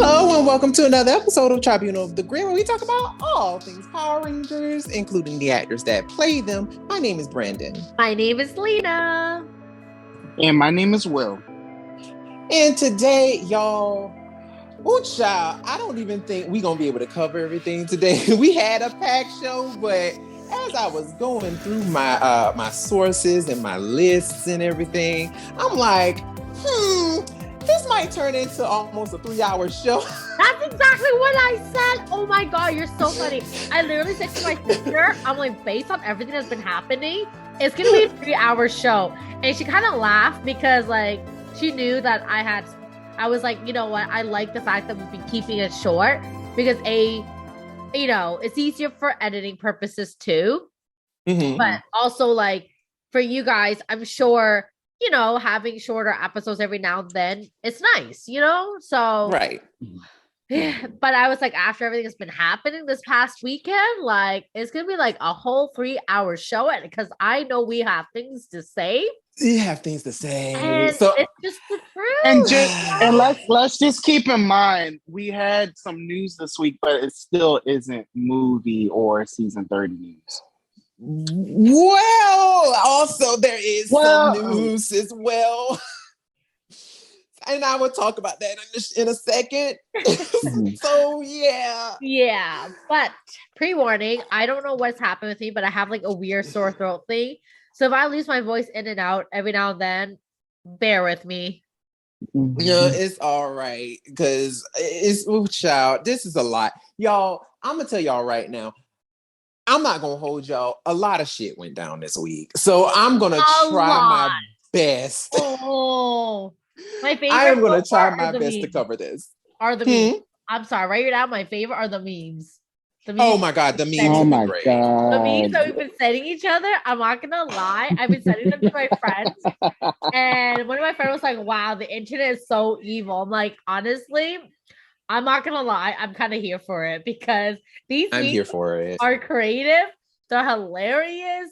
Hello and welcome to another episode of Tribunal of the Grid, where we talk about all things Power Rangers, including the actors that play them. My name is Brandon. My name is Lena. And my name is Will. And today, y'all, child, I don't even think we're going to be able to cover everything today. We had a packed show, but as I was going through my my sources and my lists and everything, I'm like, this might turn into almost a 3-hour show. That's exactly what I said. Oh my God, you're so funny. I literally said to my sister, I'm like, based on everything that's been happening, it's going to be a 3-hour show. And she kind of laughed because like, she knew that I was like, you know what? I like the fact that we've been keeping it short because it's easier for editing purposes too. Mm-hmm. But also like for you guys, I'm sure, having shorter episodes every now and then, it's nice, So right. But I was like, after everything that's been happening this past weekend, like it's gonna be like a whole 3-hour show, because I know we have things to say. You have things to say, and so it's just the truth. And let's just keep in mind we had some news this week, but it still isn't movie or season 30 news. Well, also there is some news as well. And I will talk about that in a second. So, yeah. Yeah. But pre-warning, I don't know what's happened with me, but I have like a weird sore throat thing. So if I lose my voice in and out every now and then, bear with me. Yeah, it's all right. Because child, this is a lot. Y'all, I'm going to tell y'all right now. I'm not going to hold y'all. A lot of shit went down this week. So I'm going to try my best. Oh, my favorite. I am going to try my best to cover this. Are the memes? I'm sorry, write it down. My favorite are the memes. Oh my God, the memes. Oh my God. The memes that we've been sending each other. I'm not gonna lie. I've been sending them to my friends. And one of my friends was like, wow, the internet is so evil. I'm like, honestly, I'm not gonna lie. I'm kind of here for it because these memes are creative. They're hilarious.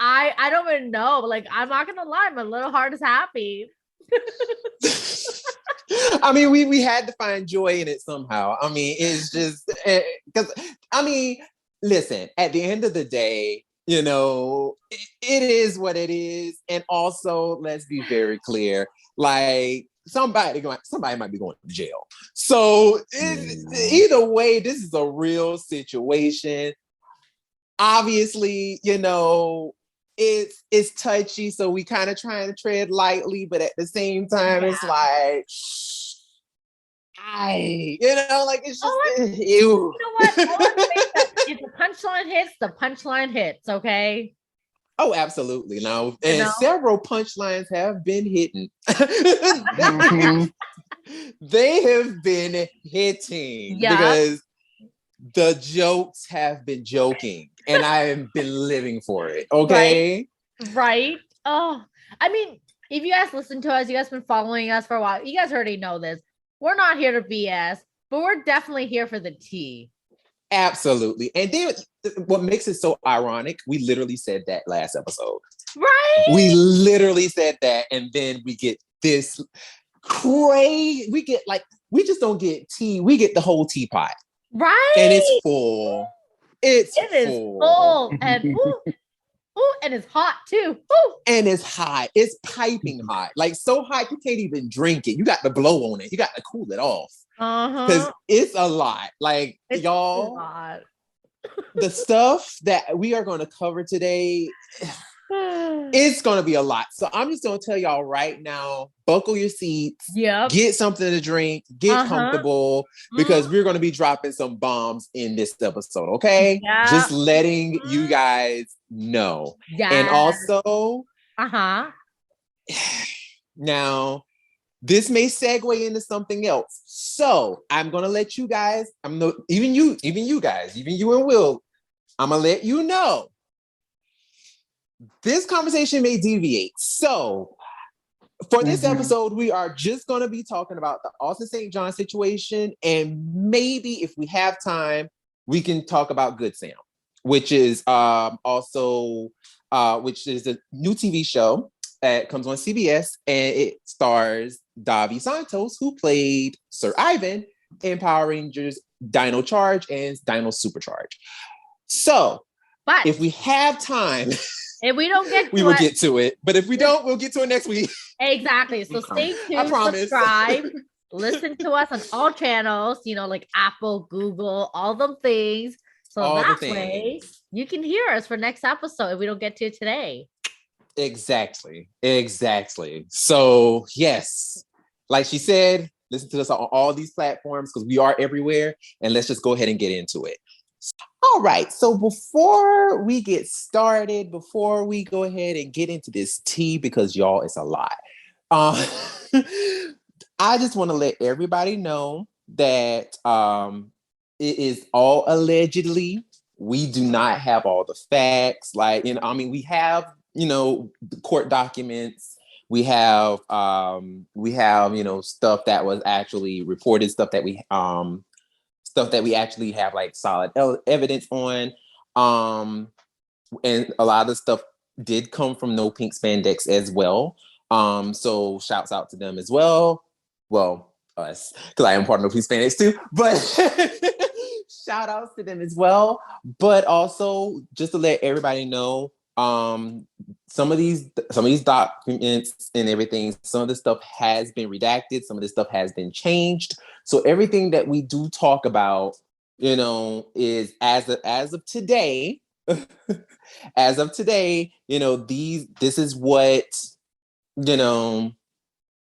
I don't even know. Like, I'm not gonna lie. My little heart is happy. I mean, we had to find joy in it somehow. I mean, it's just because listen, at the end of the day, it is what it is. And also, let's be very clear, like somebody might be going to jail. So either way, this is a real situation. Obviously, it's touchy, so we kind of trying to tread lightly, but at the same time, it's like, it's just, ew. You know what? If the punchline hits, the punchline hits, okay? Oh, absolutely. Now, several punchlines have been hitting. They have been hitting because the jokes have been joking. And I have been living for it. Okay. Right. Oh, I mean, if you guys listen to us, you guys been following us for a while. You guys already know this. We're not here to BS, but we're definitely here for the tea. Absolutely. And then what makes it so ironic, we literally said that last episode. Right. We literally said that. And then we get this crazy. We just don't get tea. We get the whole teapot. Right. And it's full. It is full and and it's hot too. Ooh. And it's hot. It's piping hot. Like so hot you can't even drink it. You got to blow on it. You got to cool it off. Because it's a lot. Like it's y'all, the stuff that we are going to cover today, it's going to be a lot. So I'm just going to tell y'all right now, buckle your seats, get something to drink, get comfortable, because we're going to be dropping some bombs in this episode, okay? Yeah. Just letting you guys know. Yeah. And also, now, this may segue into something else. So I'm going to let you guys, even you and Will, I'm going to let you know. This conversation may deviate. So for this episode, we are just going to be talking about the Austin St. John situation. And maybe if we have time, we can talk about Good Sam, which is which is a new TV show that comes on CBS, and it stars Davi Santos, who played Sir Ivan in Power Rangers Dino Charge and Dino Supercharge. So, but if we have time, if we don't get to we will get to it. But if we don't, we'll get to it next week. Exactly. So stay tuned, subscribe, listen to us on all channels, like Apple, Google, all them things. So all that way you can hear us for next episode if we don't get to it today. Exactly. So yes, like she said, listen to us on all these platforms because we are everywhere. And let's just go ahead and get into it. All right. So before we get started, before we go ahead and get into this tea, because y'all, it's a lot. I just want to let everybody know that it is all allegedly. We do not have all the facts. We have, court documents. We have, stuff that was actually reported, stuff that we actually have like solid evidence on. And a lot of the stuff did come from No Pink Spandex as well. So shouts out to them as well. Well, us, because I am part of No Pink Spandex too, but shout outs to them as well. But also just to let everybody know, some of these documents and everything, some of the stuff has been redacted, some of this stuff has been changed. So everything that we do talk about, is as of today, this is what,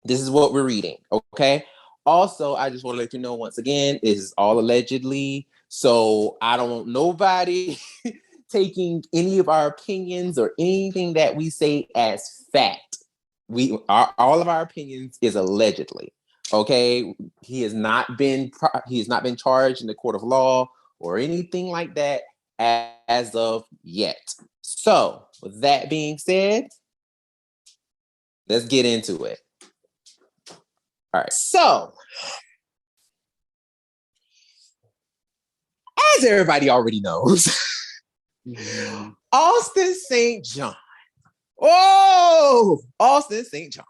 this is what we're reading. Okay. Also, I just want to let you know once again, it is all allegedly. So I don't want nobody taking any of our opinions or anything that we say as fact. All of our opinions is allegedly. Okay, he has not been charged in the court of law or anything like that as of yet. So, with that being said, let's get into it. All right. So, as everybody already knows, Austin St. John. Oh, Austin St. John,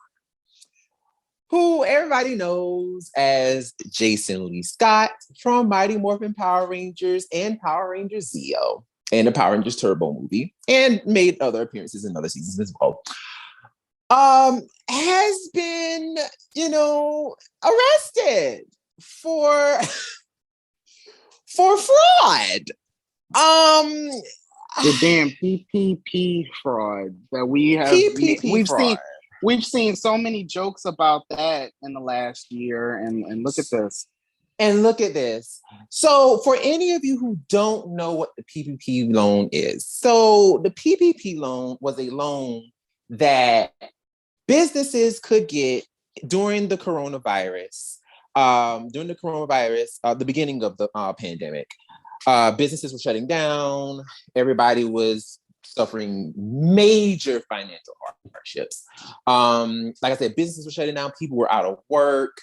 who everybody knows as Jason Lee Scott from Mighty Morphin Power Rangers and Power Rangers Zeo and the Power Rangers Turbo movie, and made other appearances in other seasons as well, has been, arrested for fraud. The damn PPP fraud that we have. We've seen so many jokes about that in the last year, and look at this. And look at this. So for any of you who don't know what the PPP loan is, so the PPP loan was a loan that businesses could get during the coronavirus, the beginning of the pandemic. Businesses were shutting down. Everybody was suffering major financial hardships. Like I said, businesses were shutting down. People were out of work.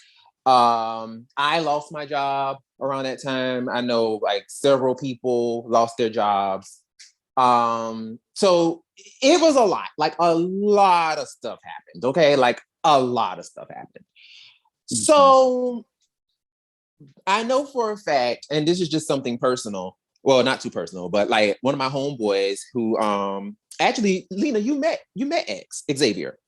I lost my job around that time. I know like several people lost their jobs. So it was a lot. Like a lot of stuff happened. Okay, like a lot of stuff happened. Mm-hmm. So I know for a fact, and this is just something personal. Well, not too personal, but like one of my homeboys who, actually, Lena, you met X, Xavier.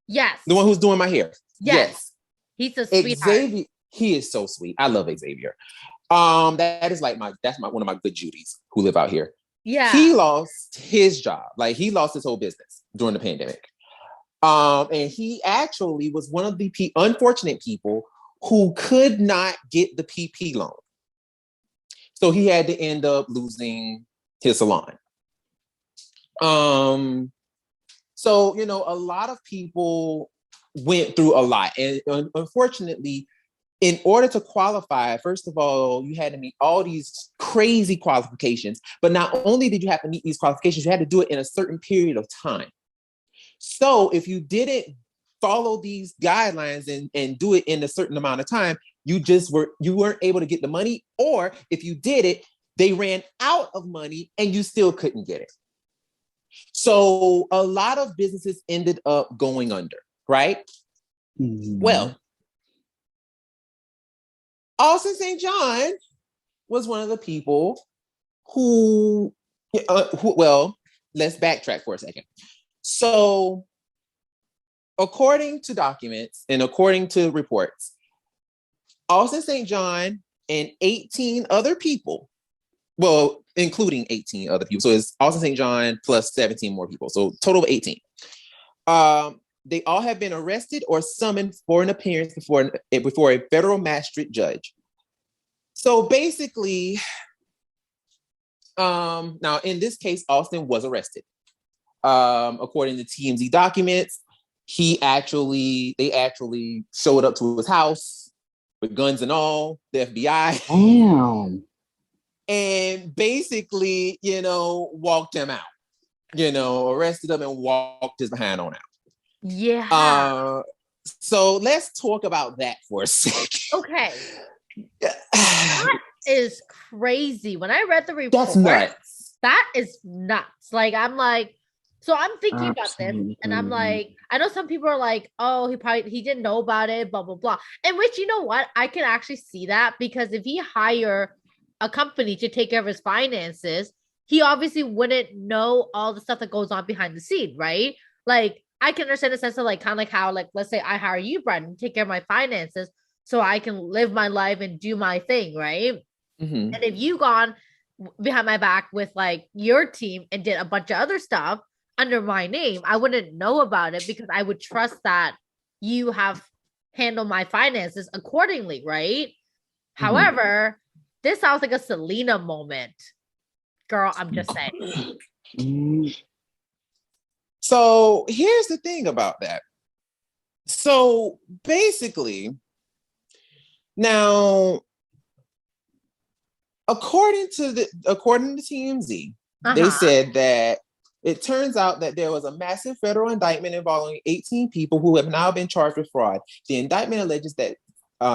Yes. The one who's doing my hair. Yes. He's a sweetheart. Xavier, he is so sweet. I love Xavier. That is like one of my good Judies who live out here. Yeah. He lost his job. Like he lost his whole business during the pandemic. And he actually was one of the unfortunate people who could not get the PP loan. So he had to end up losing his salon. So, a lot of people went through a lot. And unfortunately, in order to qualify, first of all, you had to meet all these crazy qualifications. But not only did you have to meet these qualifications, you had to do it in a certain period of time. So if you didn't follow these guidelines and do it in a certain amount of time, you weren't able to get the money, or if you did it, they ran out of money and you still couldn't get it. So a lot of businesses ended up going under, right? Mm-hmm. Well, Austin St. John was one of the people who well, let's backtrack for a second. So, according to documents and according to reports, Austin St. John and 18 other people, well, including 18 other people. So it's Austin St. John plus 17 more people. So total of 18. They all have been arrested or summoned for an appearance before a federal magistrate judge. So basically, now in this case, Austin was arrested. According to TMZ documents, they actually showed up to his house with guns and all, the FBI. Damn. And basically, walked him out. Arrested him and walked his behind on out. Yeah. So let's talk about that for a second. Okay. That is crazy. When I read the report, that's nuts. That is nuts. Like, so I'm thinking about this, and I'm like, I know some people are like, oh, he didn't know about it, blah, blah, blah. And which, you know what? I can actually see that, because if he hired a company to take care of his finances, he obviously wouldn't know all the stuff that goes on behind the scene, right? Like, I can understand the sense of like, kind of like how, like, let's say I hire you, Brennan, take care of my finances so I can live my life and do my thing, right? Mm-hmm. And if you gone behind my back with like your team and did a bunch of other stuff under my name, I wouldn't know about it, because I would trust that you have handled my finances accordingly, right? Mm-hmm. However, this sounds like a Selena moment. Girl, I'm just saying. So here's the thing about that. So basically, now, according to TMZ, they said that it turns out that there was a massive federal indictment involving 18 people who have now been charged with fraud. The indictment alleges that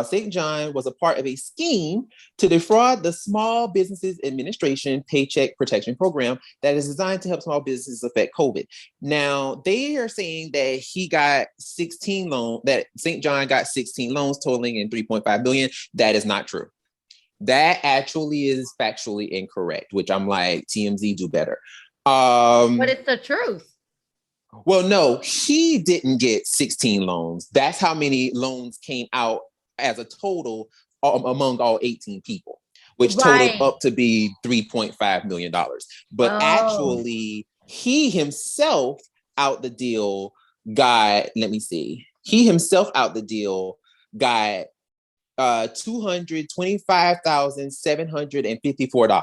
St. John was a part of a scheme to defraud the Small Businesses Administration Paycheck Protection Program that is designed to help small businesses affect COVID. Now, they are saying that he got 16 loans, that St. John got 16 loans totaling in $3.5 million. That is not true. That actually is factually incorrect, which I'm like, TMZ, do better. But it's the truth. Well, no, he didn't get 16 loans. That's how many loans came out as a total among all 18 people, which totaled up to be $3.5 million. But actually, he himself out the deal got, $225,754.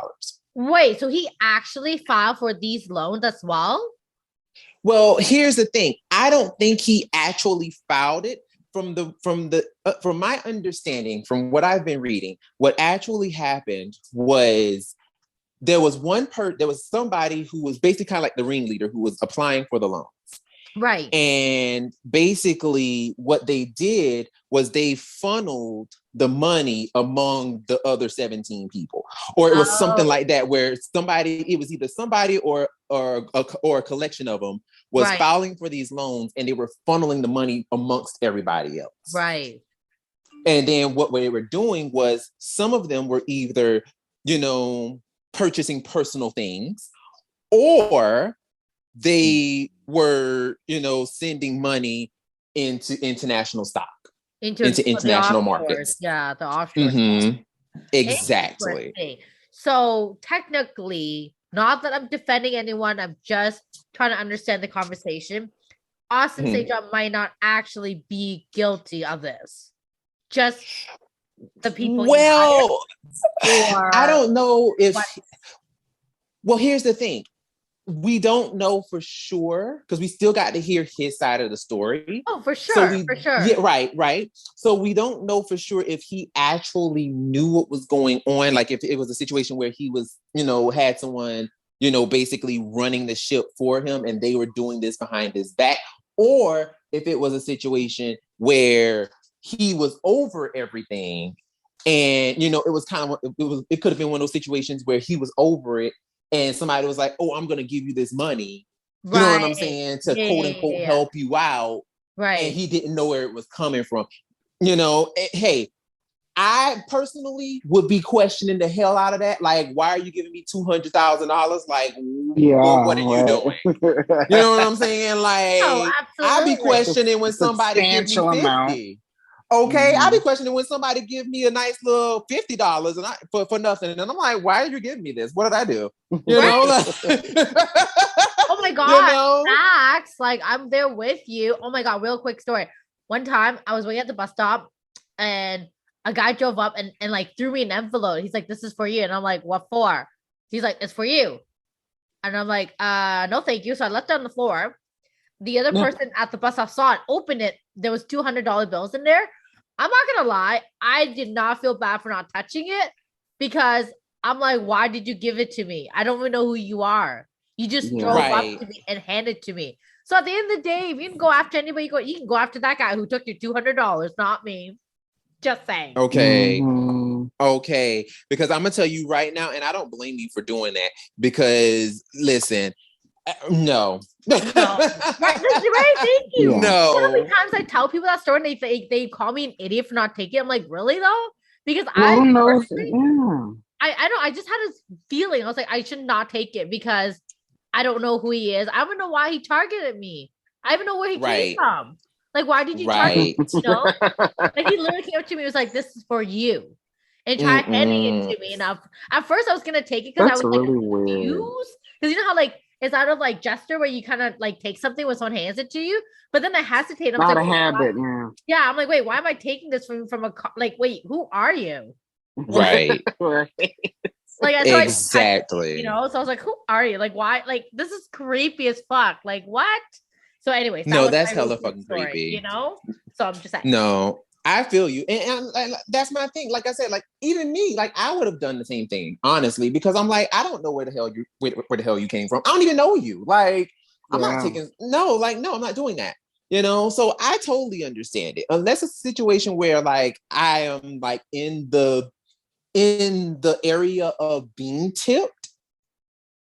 Wait, so he actually filed for these loans as well? Well, here's the thing. I don't think he actually filed it. From my understanding, from what I've been reading, what actually happened was there was somebody who was basically kind of like the ringleader who was applying for the loans. Right. And basically what they did was they funneled the money among the other 17 people. Or it was something like that, where it was either somebody or a collection of them was filing for these loans, and they were funneling the money amongst everybody else. Right. And then what they were doing was some of them were either, purchasing personal things, or they were, sending money into international stock, into international markets. Yeah, the offshore. Mm-hmm. Exactly. So technically, not that I'm defending anyone, I'm just trying to understand the conversation. Austin St. John might not actually be guilty of this. Just the people. Well, I don't know if. Well, here's the thing. We don't know for sure, because we still got to hear his side of the story. Oh, for sure. Yeah, right. So we don't know for sure if he actually knew what was going on. Like if it was a situation where he was, had someone, basically running the ship for him and they were doing this behind his back, or if it was a situation where he was over everything and, it could have been one of those situations where he was over it and somebody was like, oh, I'm going to give you this money. You know what I'm saying? To quote unquote help you out. Right. And he didn't know where it was coming from. Hey, I personally would be questioning the hell out of that. Like, why are you giving me $200,000? Like, what are you doing? You know what I'm saying? Like, I'd be questioning when somebody gives me 50. Amount. Okay, I'd be questioning when somebody give me a nice little $50 and for nothing, and I'm like, why are you giving me this? What did I do? You know? Oh my God, facts. Like, I'm there with you. Oh my God, real quick story. One time I was waiting at the bus stop and a guy drove up and like threw me an envelope. He's like, this is for you. And I'm like, what for? He's like, it's for you. And I'm like, no, thank you. So I left it on the floor. The other person at the bus stop saw it, opened it. There was $200 bills in there. I'm not going to lie. I did not feel bad for not touching it because I'm like, why did you give it to me? I don't even know who you are. You just drove up to me and handed it to me. So at the end of the day, if you can go after anybody, you can go after that guy who took your $200, not me. Just saying. Okay. Okay. Because I'm going to tell you right now, and I don't blame you for doing that because, listen, no. Right, thank you. No. So many times I tell people that story and they call me an idiot for not taking it. I'm like, really though? Because I know. I just had this feeling. I was like, I should not take it because I don't know who he is. I don't know why he targeted me. I don't know where he came from. Like, why did you target me? You know? Like, he literally came up to me and was like, this is for you. And tried handing it to me. And at first I was going to take it because I was really confused. Because you know how, like, it's out of, like, gesture where you kind of, like, take something when someone hands it to you. But then I hesitate. I'm not like, a habit, man. Yeah, I'm like, wait, why am I taking this from a like, wait, who are you? Right. Like, exactly. You know, so I was like, who are you? Like, why? Like, this is creepy as fuck. Like, what? So anyways, that's hella fucking story, creepy. You know? So I'm just saying. No, I feel you. And that's my thing. Like I said, like, even me, like, I would have done the same thing, honestly, because I'm like, I don't know where the hell you came from. I don't even know you. Like, I'm not taking, no, I'm not doing that. You know? So I totally understand it. Unless it's a situation where, like, I am, like, in the area of being tipped,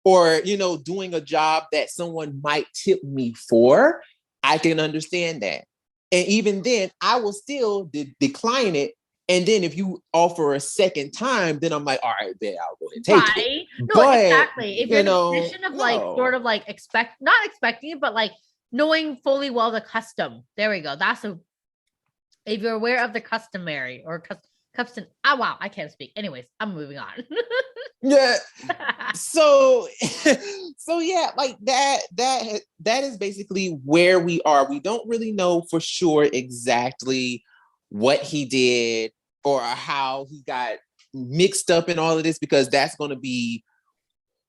or, you know, doing a job that someone might tip me for, I can understand that. And even then, I will still decline it. And then if you offer a second time, then I'm like, all right, bet I'll go and take it. No, exactly. If you're in a position of like, sort of like not expecting it, but like knowing fully well the custom. There we go. If you're aware of the customary or custom. Wow, I can't speak. Anyways, I'm moving on. Yeah. So yeah, like that is basically where we are. We don't really know for sure exactly what he did or how he got mixed up in all of this, because that's going to be,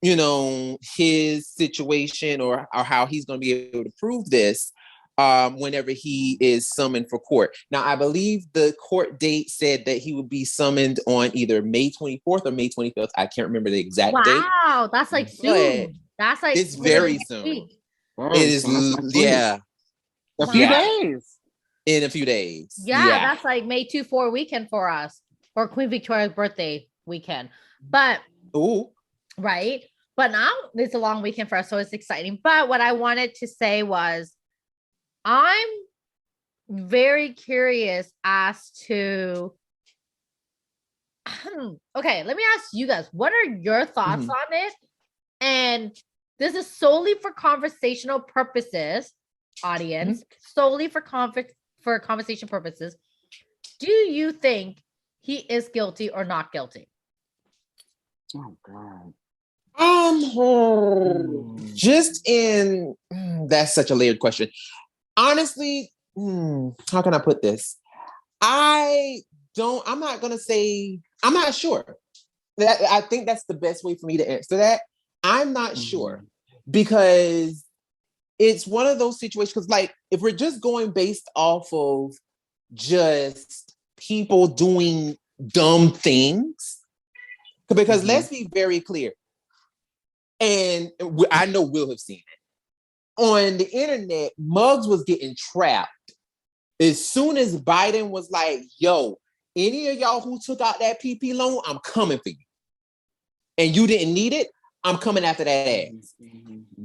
you know, his situation or how he's going to be able to prove this. Whenever he is summoned for court. Now, I believe the court date said that he would be summoned on either May 24th or May 25th. I can't remember the exact date. Wow, that's like soon. That's like it's very soon. It is, yeah. A few days. In a few days. Yeah, that's like May 2-4 weekend for us, or Queen Victoria's birthday weekend. But right, but now it's a long weekend for us, so it's exciting. But what I wanted to say was, I'm very curious as to, okay, let me ask you guys, what are your thoughts on it? And this is solely for conversational purposes, audience, solely for conversation purposes. Do you think he is guilty or not guilty? Oh, God. That's such a layered question. Honestly, how can I put this? I'm not sure. I think that's the best way for me to answer that. I'm not sure, because it's one of those situations, because, like, if we're just going based off of just people doing dumb things, because let's be very clear, and I know we'll have seen it. On the internet, Muggs was getting trapped. As soon as Biden was like, yo, any of y'all who took out that PP loan, I'm coming for you. And you didn't need it, I'm coming after that ass.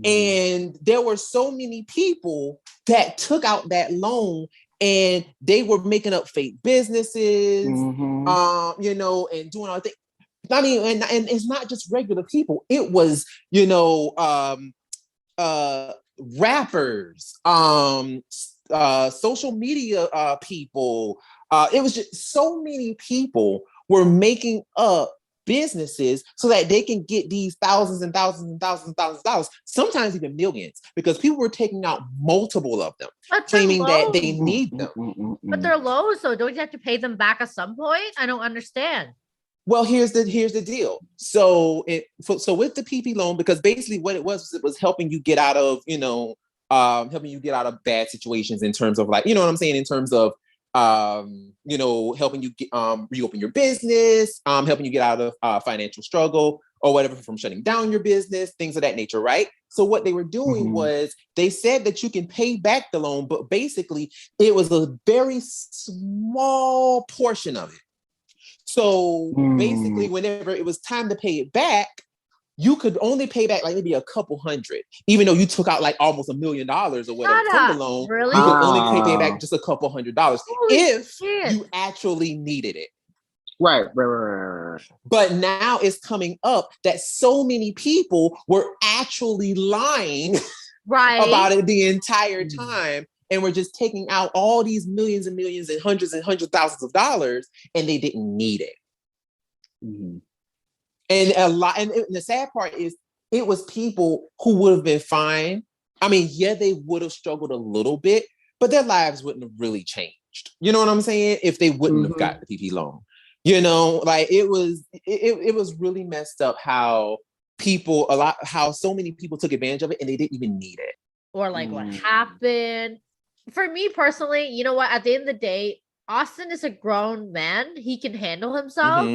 And there were so many people that took out that loan and they were making up fake businesses, you know, and doing all things. I mean, and it's not just regular people. It was, you know, rappers, social media people. It was just so many people were making up businesses so that they can get these thousands and thousands and thousands and thousands of dollars, sometimes even millions, because people were taking out multiple of them, claiming that they need them. But they're low, so don't you have to pay them back at some point? I don't understand. Well, here's the deal. So with the PP loan, because basically what it was helping you get out of, you know, helping you get out of bad situations in terms of, like, you know what I'm saying, in terms of you know, helping you get, reopen your business, helping you get out of financial struggle or whatever from shutting down your business, things of that nature, right? So what they were doing was they said that you can pay back the loan, but basically it was a very small portion of it. So basically, whenever it was time to pay it back, you could only pay back like maybe a couple hundred, even though you took out like almost $1 million or whatever from the loan. Really? You could only pay back just a couple $100 if you actually needed it. Right. But now it's coming up that so many people were actually lying about it the entire time. And we're just taking out all these millions and millions and hundreds of thousands of dollars, and they didn't need it. And a lot, and the sad part is, it was people who would have been fine. I mean, yeah, they would have struggled a little bit, but their lives wouldn't have really changed. You know what I'm saying? If they wouldn't have got the PP loan, you know, like it was really messed up how so many people took advantage of it and they didn't even need it. Or like what happened. For me personally, you know what? At the end of the day, Austin is a grown man. He can handle himself.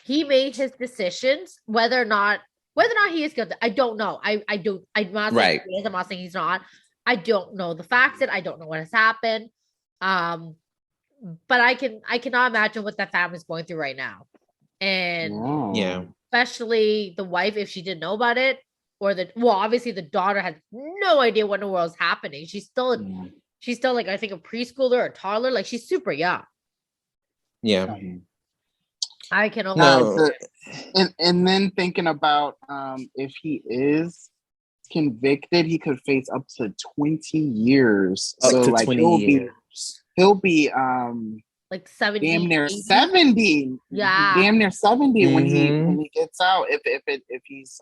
He made his decisions. Whether or not he is guilty, I don't know. I'm not saying he is. I'm not saying he's not. I don't know the facts. I don't know what has happened. But I cannot imagine what that family is going through right now. And especially the wife, if she didn't know about it, or obviously the daughter had no idea what in the world is happening. She's still like, I think, a preschooler or a toddler. Like, she's super young. Yeah. I can only and then thinking about if he is convicted, he could face up to 20 years. So like 20 years. He'll be like 70, damn near 80? 70. Yeah. Damn near 70 when he gets out. If he's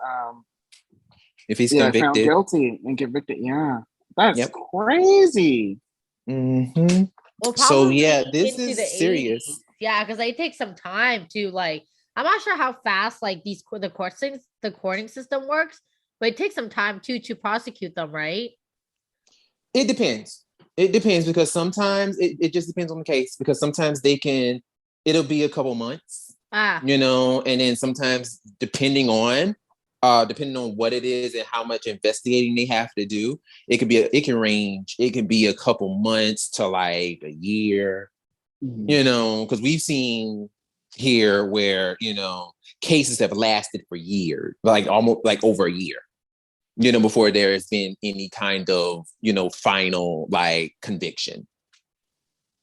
convicted. Found guilty and convicted. Yeah. That's crazy. Well, so yeah, this is serious. 80s. Yeah, because they take some time to, like, I'm not sure how fast like the courting system works, but it takes some time to prosecute them, right? It depends. It depends, because sometimes it just depends on the case, because sometimes it'll be a couple months, you know, and then sometimes depending on what it is and how much investigating they have to do, it can range. It can be a couple months to like a year, you know, because we've seen here where, you know, cases have lasted for years, like almost like over a year, you know, before there has been any kind of, you know, final like conviction.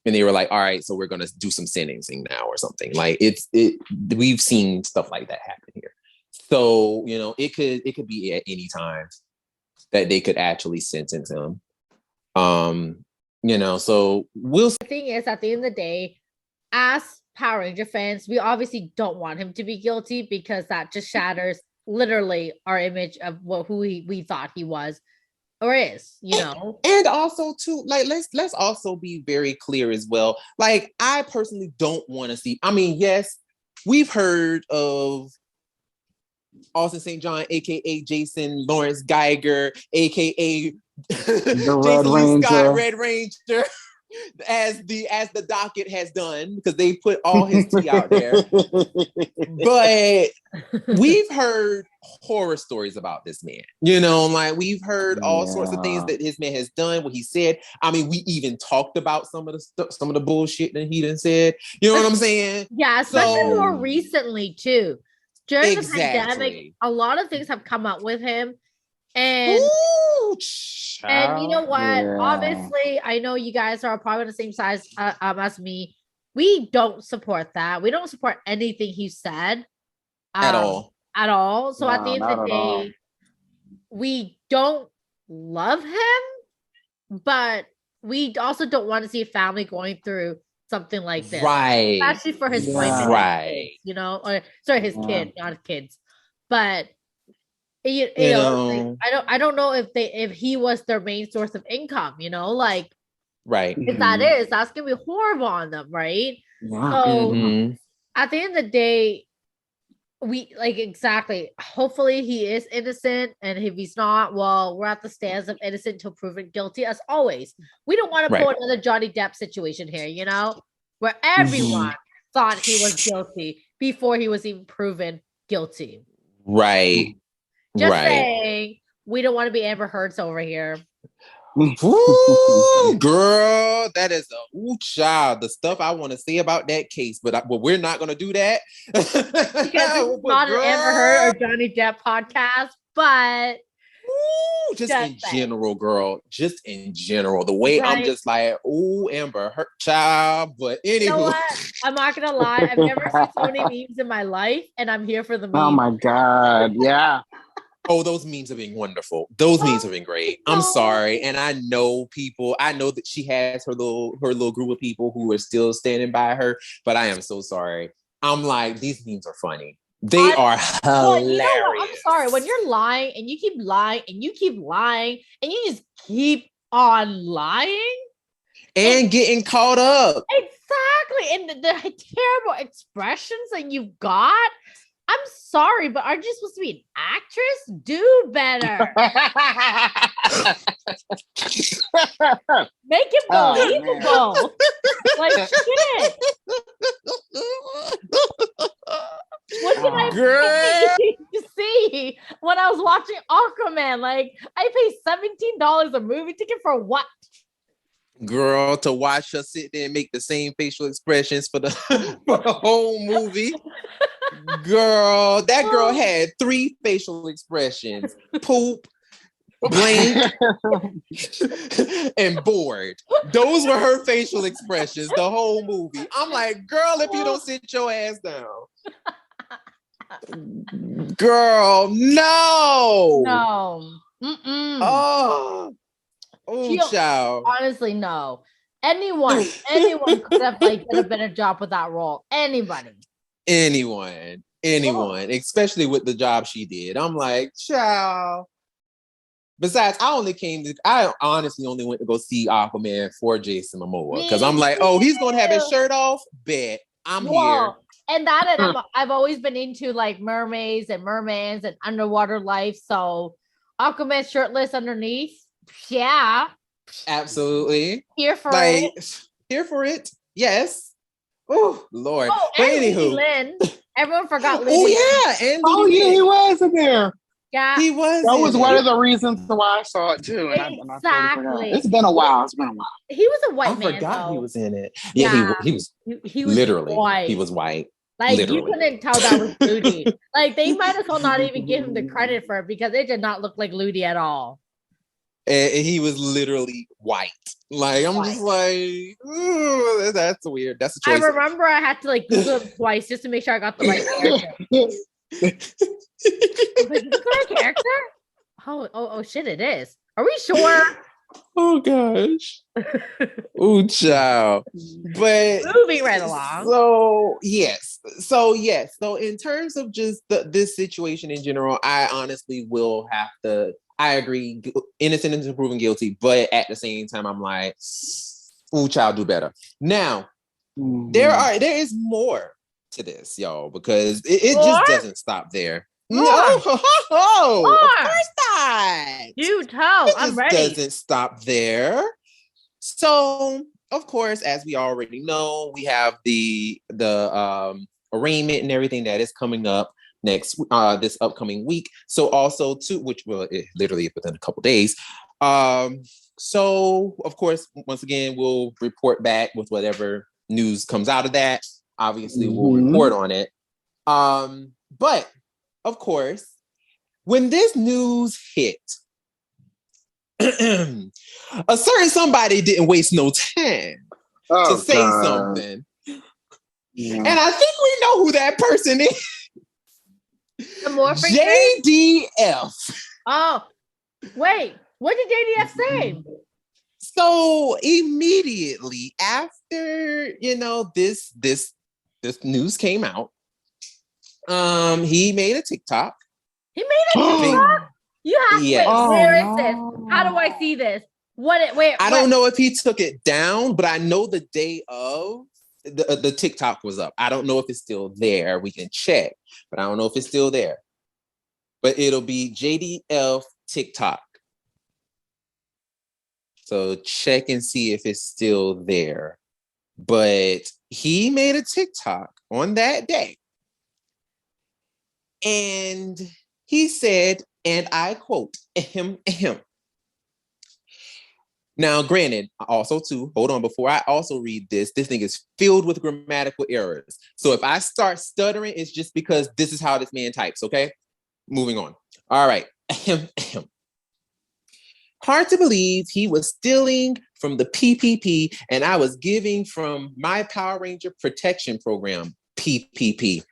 And they were like, all right, so we're going to do some sentencing now or something. Like we've seen stuff like that happen here. So, you know, it could be at any time that they could actually sentence him. You know, so the thing is, at the end of the day, as Power Ranger fans, we obviously don't want him to be guilty, because that just shatters literally our image of who we thought he was or is, you know. And also too, like, let's also be very clear as well. Like, I personally don't want to see, I mean, yes, we've heard of Austin St. John, aka Jason Lawrence Geiger, aka Jason Scott, Red Ranger, as the docket has done, because they put all his tea out there. But we've heard horror stories about this man. You know, like, we've heard all sorts of things that this man has done, what he said. I mean, we even talked about some of the bullshit that he done said. You know what I'm saying? Yeah, especially more recently too. During the pandemic, a lot of things have come up with him. And Ooh, and you know what? Yeah. Obviously, I know you guys are probably the same size as me. We don't support that. We don't support anything he said at all. At all. So at the end of the all. day, we don't love him, but we also don't want to see a family going through something like this, right? Especially for his wife, and right? Kids, you know, or sorry, his kid, not kids, but. You You know, know, like, I don't know if he was their main source of income, you know, like right. If that's gonna be horrible on them, right? Yeah. So at the end of the day, we like exactly. Hopefully he is innocent, and if he's not, well, we're at the stands of innocent until proven guilty, as always. We don't want to pull another Johnny Depp situation here, you know, where everyone thought he was guilty before he was even proven guilty. Right. Just saying, we don't want to be Amber Heard's over here. Ooh, girl, that is child. The stuff I want to say about that case, but we're not going to do that because it's not an Amber Heard or Johnny Depp podcast. But just in general, girl, just in general, the way I'm just like, Amber Heard, child. But anyway, you know what? I'm not gonna lie. I've never seen so many memes in my life, and I'm here for the memes. Oh my god, yeah. Oh, those memes have been wonderful. Those memes have been great. I'm sorry. And I know that she has her little group of people who are still standing by her, but I am so sorry. I'm like, these memes are funny. They are hilarious. Well, you know what? I'm sorry. When you're lying and you keep lying and you keep lying and you just keep on lying and getting caught up. Exactly. And the terrible expressions that you've got. I'm sorry, but aren't you supposed to be an actress? Do better. Make it believable. Like shit. What did I pay to see when I was watching Aquaman? Like, I paid $17 a movie ticket for what? Girl, to watch her sit there and make the same facial expressions for the whole movie. Girl, that girl had 3 facial expressions: poop, blank, and bored. Those were her facial expressions the whole movie. I'm like, girl, if you don't sit your ass down. Girl, no. Oh, child. Honestly, no. Anyone could have done a better job with that role. Anyone, especially with the job she did. I'm like, child. Besides, I honestly only went to go see Aquaman for Jason Momoa because I'm like, he's gonna have his shirt off. Bet I'm here. And I've always been into like mermaids and mermans and underwater life. So Aquaman shirtless underneath, yeah, absolutely here for it. Here for it, yes. Oh Lord! But anywho, Lynn. Everyone forgot Lynn. Oh yeah, and he was in there. Yeah, he was. That was one of the reasons why I saw it too. And exactly. It's been a while. He was a white man. I forgot though. He was in it. Yeah, he was. He was literally white. He was white. Like literally. You couldn't tell that was Ludi. Like they might as well not even give him the credit for it because it did not look like Ludi at all. And he was literally white. Like I'm just like, that's weird. That's a choice. I remember I had to like Google him twice just to make sure I got the right character. Is that a character? Oh shit! It is. Are we sure? Oh gosh. Oh child. But moving right along. So yes. So in terms of just this situation in general, I honestly will have to. I agree, innocent until proven guilty, but at the same time, I'm like, child, do better. Now, there is more to this, y'all, because it just doesn't stop there. More. No, of course not. You tell. I'm ready. It doesn't stop there. So, of course, as we already know, we have the arraignment and everything that is coming up this upcoming week. So also which will literally within a couple days. So of course, once again, we'll report back with whatever news comes out of that. Obviously, we'll report on it. But of course, when this news hit, a certain somebody didn't waste no time to say something. Yeah. And I think we know who that person is. The Morphing JDF. Oh, wait. What did JDF say? So immediately after, this news came out, he made a TikTok. He made a TikTok? You have to wait. Where is this? How do I see this? I don't know if he took it down, but I know the day of the TikTok was up. I don't know if it's still there. We can check, but I don't know if it's still there. But it'll be JDF TikTok. So check and see if it's still there. But he made a TikTok on that day. And he said, and I quote, ahem. Now, granted, also too, hold on, before I also read this thing is filled with grammatical errors. So if I start stuttering, it's just because this is how this man types, okay? Moving on. All right. Ahem. Hard to believe he was stealing from the PPP and I was giving from my Power Ranger Protection Program, PPP.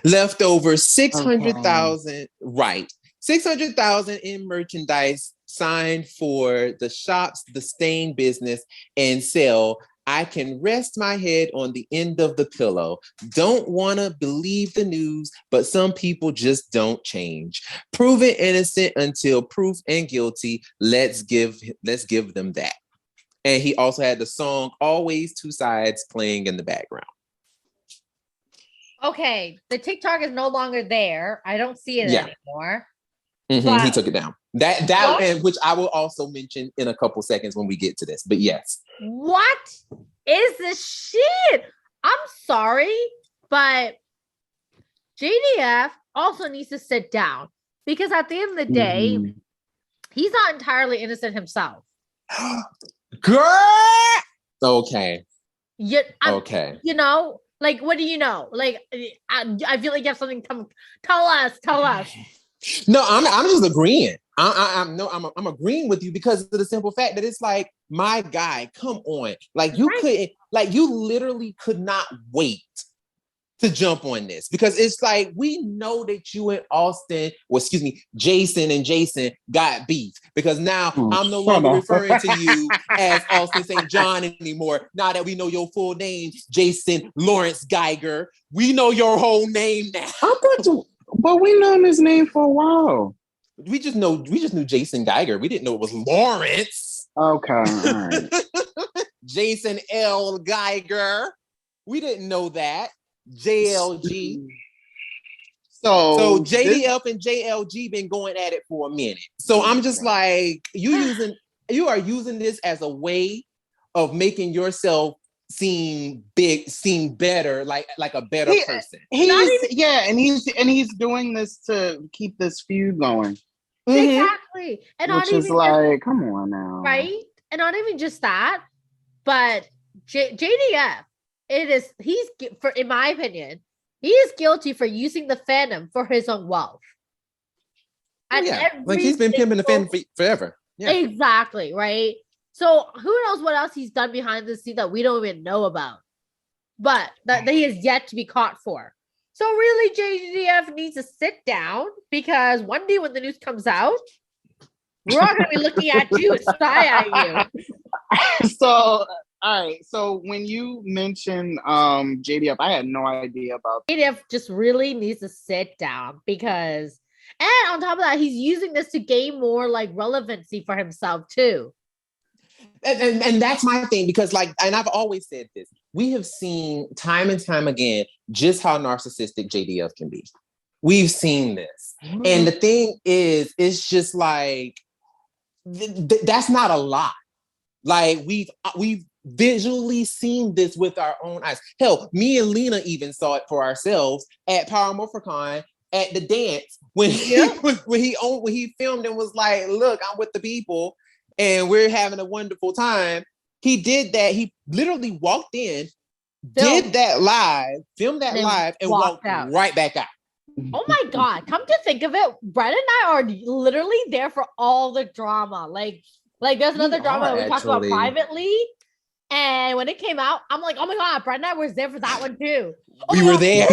Left over 600,000, right. 600,000 in merchandise signed for the shops, the stain business, and sell. I can rest my head on the end of the pillow. Don't want to believe the news, but some people just don't change. Proven innocent until proof and guilty. Let's give them that. And he also had the song Always Two Sides playing in the background. Okay, the TikTok is no longer there. I don't see it anymore. Mm-hmm, he took it down. That and which I will also mention in a couple seconds when we get to this. But yes. What is this shit? I'm sorry, but JDF also needs to sit down because at the end of the day, he's not entirely innocent himself. Girl! Okay. Okay. Like, what do you know? Like, I feel like you have something to come. Tell us. No, I'm just agreeing. I'm agreeing with you because of the simple fact that it's like, my guy, come on. Like you literally could not wait to jump on this because it's like, we know that you and Jason and Jason got beef because now I'm no longer referring to you as Austin St. John anymore. Now that we know your full name, Jason Lawrence Geiger, we know your whole name now. But we known his name for a while. We just knew Jason Geiger. We didn't know it was Lawrence. Okay, all right. Jason L. Geiger. We didn't know that. JLG. So JDF and JLG been going at it for a minute. So I'm just like, you are using this as a way of making yourself seem better, like a better person. He's doing this to keep this feud going. Exactly. And which is like, come on now. Right? And not even just that, but JDF, in my opinion, he is guilty for using the fandom for his own wealth. Like he's been pimping the fandom forever. Yeah. Exactly, right? So who knows what else he's done behind the scene that we don't even know about, but that he is yet to be caught for. So really, JDF needs to sit down because one day when the news comes out, we're all going to be looking at you, side-eyeing you. So, all right. So when you mentioned JDF, I had no idea about JDF. Just really needs to sit down because, and on top of that, he's using this to gain more like relevancy for himself too. And that's my thing because and I've always said this, we have seen time and time again just how narcissistic JDF can be. We've seen this. And the thing is, it's just like, that's not a lot. Like we've visually seen this with our own eyes. Hell, me and Lena even saw it for ourselves at Power Morphicon at the dance when he filmed and was like, look, I'm with the people and we're having a wonderful time. He did that. He literally walked in, did that live, filmed that live, and walked out. Right back out. Oh my God. Come to think of it, Brennan and I are literally there for all the drama. Like there's another drama we talked about privately. And when it came out, I'm like, oh my God, Brennan and I was there for that one too. We were there.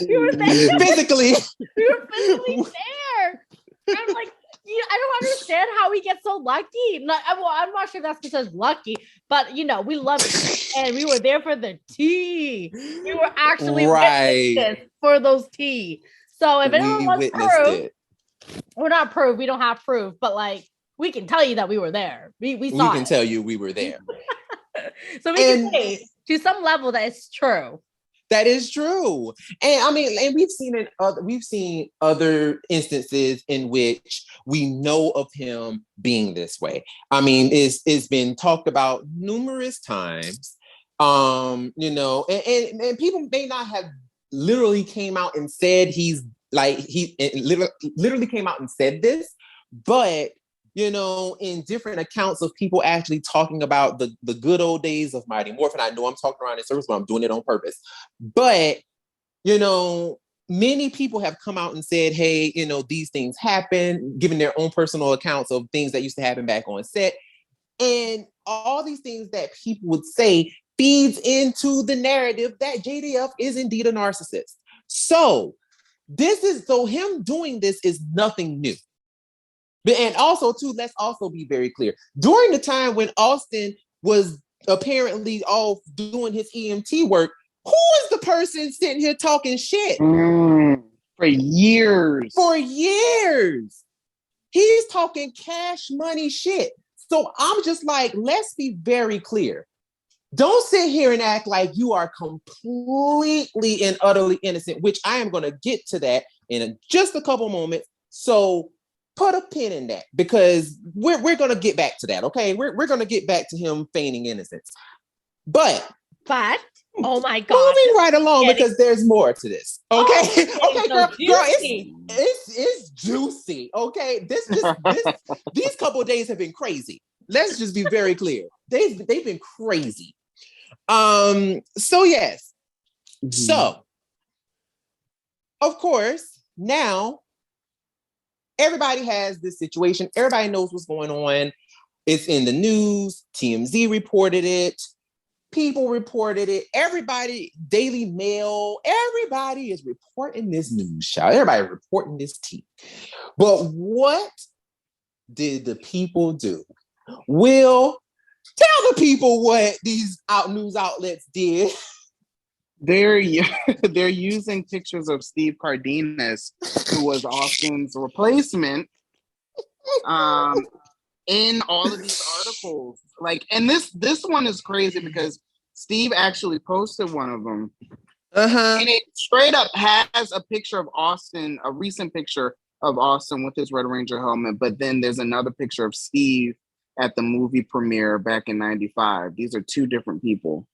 We were there. Physically. We were physically there. I'm like, I don't understand how we get so lucky. I'm not sure that's because lucky, but we love it. And we were there for the tea. We were actually witnesses for those tea. So if anyone wants proof, we're not proof. We don't have proof, but like we can tell you that we were there. We saw. We can tell you we were there. So we can say to some level that it's true. That is true. And I mean, and we've seen other instances in which we know of him being this way. I mean, it's been talked about numerous times. And people may not have literally came out and said he literally came out and said this, but in different accounts of people actually talking about the good old days of Mighty Morphin. I know I'm talking around in circles, but I'm doing it on purpose. But, many people have come out and said, hey, these things happen, giving their own personal accounts of things that used to happen back on set. And all these things that people would say feeds into the narrative that JDF is indeed a narcissist. So him doing this is nothing new. And also, too, let's also be very clear. During the time when Austin was apparently off doing his EMT work, who is the person sitting here talking shit? For years. For years. He's talking cash money shit. So I'm just like, let's be very clear. Don't sit here and act like you are completely and utterly innocent, which I am going to get to that in just a couple moments. So put a pin in that because we're going to get back to that, okay? We're going to get back to him feigning innocence. But oh my God. Moving right along because there's more to this, okay? Okay, girl, it's juicy, okay? These couple of days have been crazy. Let's just be very clear. They've been crazy. So yes. Mm-hmm. So, of course, now everybody has this situation. Everybody knows what's going on. It's in the news. TMZ reported it. People reported it. Everybody, Daily Mail, everybody is reporting this news, child. Everybody reporting this tea. But what did the people do? Will, tell the people what these news outlets did. They're using pictures of Steve Cardenas, who was Austin's replacement, in all of these articles. Like, and this one is crazy because Steve actually posted one of them, and it straight up has a picture of Austin, a recent picture of Austin with his Red Ranger helmet. But then there's another picture of Steve at the movie premiere back in '95. These are two different people.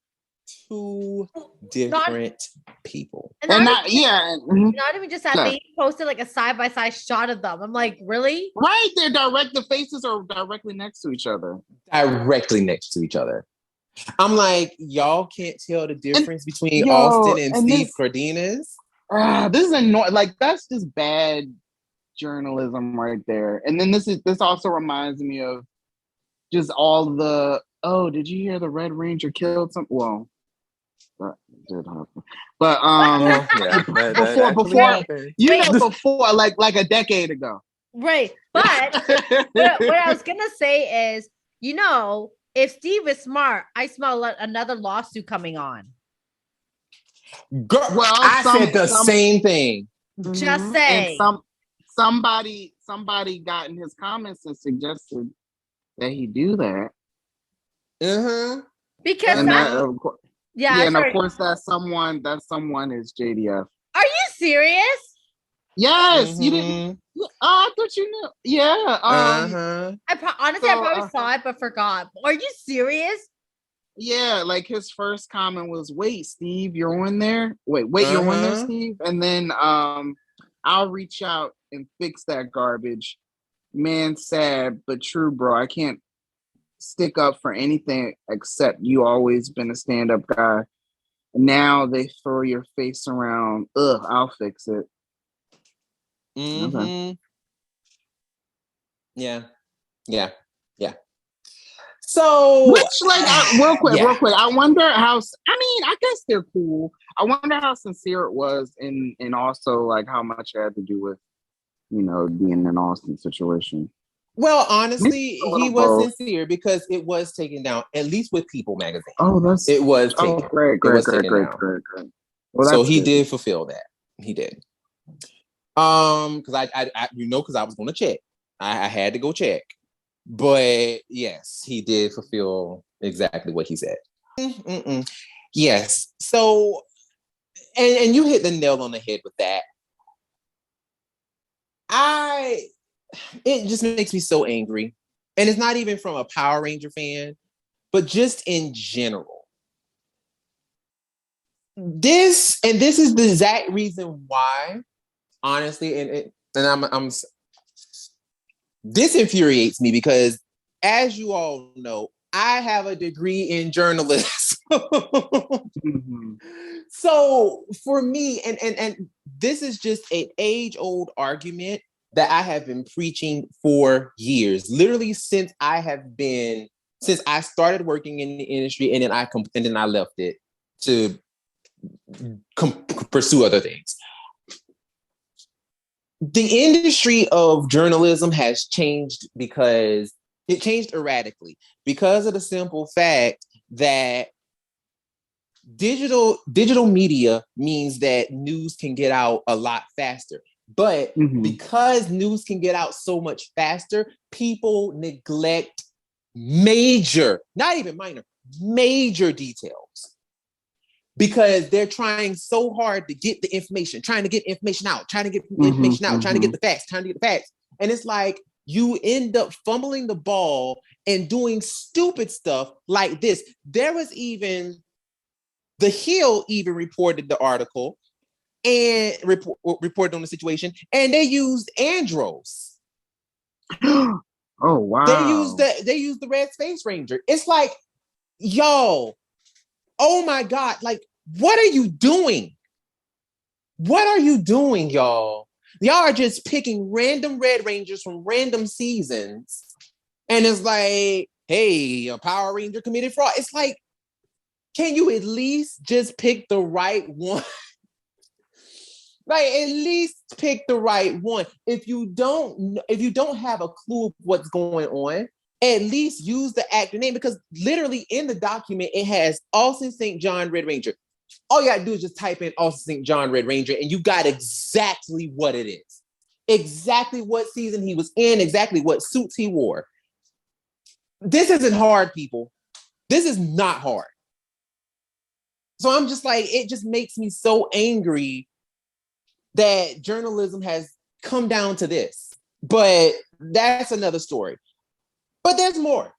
Two different people. And not even just that, they posted like a side-by-side shot of them. I'm like, really? Right, the faces are directly next to each other. Directly next to each other. I'm like, y'all can't tell the difference between Austin and Steve Cardenas? This is annoying. Like, that's just bad journalism right there. And then this also reminds me of just all the, did you hear the Red Ranger killed some? Well, that did happen. But before, like a decade ago. Right. But what I was gonna say is, if Steve is smart, I smell another lawsuit coming on. Girl, I said the same thing. Just saying. And somebody got in his comments and suggested that he do that. Because of course that someone is JDF. Are you serious? Yes, you didn't. I thought you knew. Yeah. I probably saw it but forgot. Are you serious? Yeah, like his first comment was, "Wait, Steve, you're on there. Wait, you're on there, Steve." And then I'll reach out and fix that garbage. Man, sad but true, bro. I can't stick up for anything except you always been a stand-up guy. Now they throw your face around. I'll fix it. Mm-hmm. Okay. Yeah. So, which, like, real quick, I wonder how. I mean, I guess they're cool. I wonder how sincere it was, and also like how much it had to do with, being an Austin situation. Well, honestly, he was sincere because it was taken down, at least with People magazine. It was taken. Great. Well, so he did fulfill that. He did. Because I because I was going to check. I had to go check. But yes, he did fulfill exactly what he said. Yes. So, and you hit the nail on the head with that. It just makes me so angry. And it's not even from a Power Ranger fan, but just in general. This is the exact reason why, honestly, and I'm this infuriates me because, as you all know, I have a degree in journalism. Mm-hmm. So for me, and this is just an age-old argument that I have been preaching for years, literally since I started working in the industry, and then I left it to pursue other things. The industry of journalism has changed because it changed erratically because of the simple fact that digital media means that news can get out a lot faster. But because news can get out so much faster, people neglect major, not even minor, major details. Because they're trying so hard to get the information, trying to get information out, trying to get the facts. And it's like you end up fumbling the ball and doing stupid stuff like this. There was even, The Hill even reported the article and reported on the situation, and they used Andros. Oh, wow. They used the Red Space Ranger. It's like, yo, oh my God, like, what are you doing? What are you doing, y'all? Y'all are just picking random Red Rangers from random seasons. And it's like, hey, a Power Ranger committed fraud. It's like, can you at least just pick the right one? Like, at least pick the right one. If you don't have a clue of what's going on, at least use the actor name, because literally in the document, it has Austin St. John Red Ranger. All you gotta do is just type in Austin St. John Red Ranger and you got exactly what it is. Exactly what season he was in, exactly what suits he wore. This isn't hard, people. This is not hard. So I'm just like, it just makes me so angry that journalism has come down to this. But that's another story. But there's more.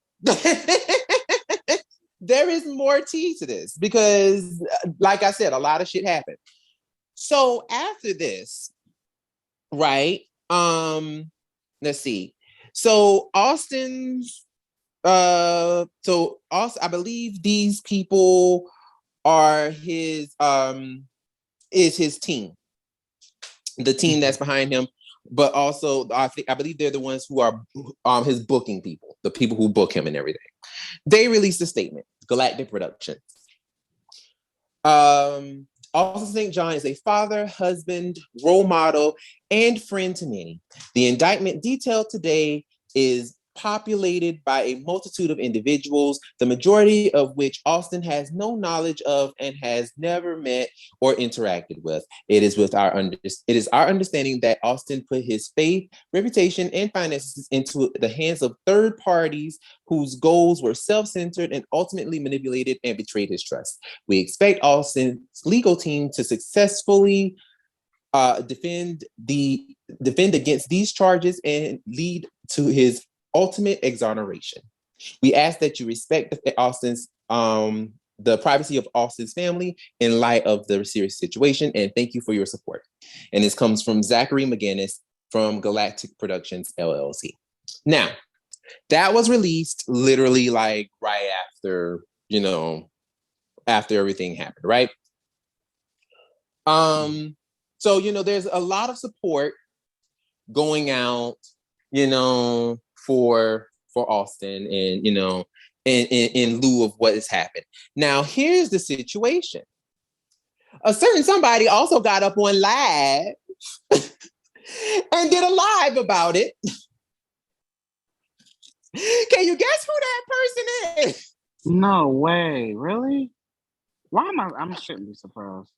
There is more tea to this because, like I said, a lot of shit happened. So after this, right? Let's see. So Austin's, I believe these people are his, is his team, the team that's behind him. But also, I believe they're the ones who are his booking people, the people who book him and everything. They released a statement, Galactic Productions. Austin St. John is a father, husband, role model, and friend to many. The indictment detailed today is populated by a multitude of individuals, the majority of which Austin has no knowledge of and has never met or interacted with. It is our understanding that Austin put his faith, reputation, and finances into the hands of third parties whose goals were self-centered and ultimately manipulated and betrayed his trust. We expect Austin's legal team to successfully defend against these charges and lead to his ultimate exoneration. We ask that you respect the privacy of Austin's family in light of the serious situation, and thank you for your support. And this comes from Zachary McGinnis from Galactic Productions, LLC. Now, that was released literally like right after, after everything happened, right? So, there's a lot of support going out, for Austin and, in lieu of what has happened. Now, here's the situation. A certain somebody also got up on live and did a live about it. Can you guess who that person is? No way. Really? Why am I shouldn't be surprised.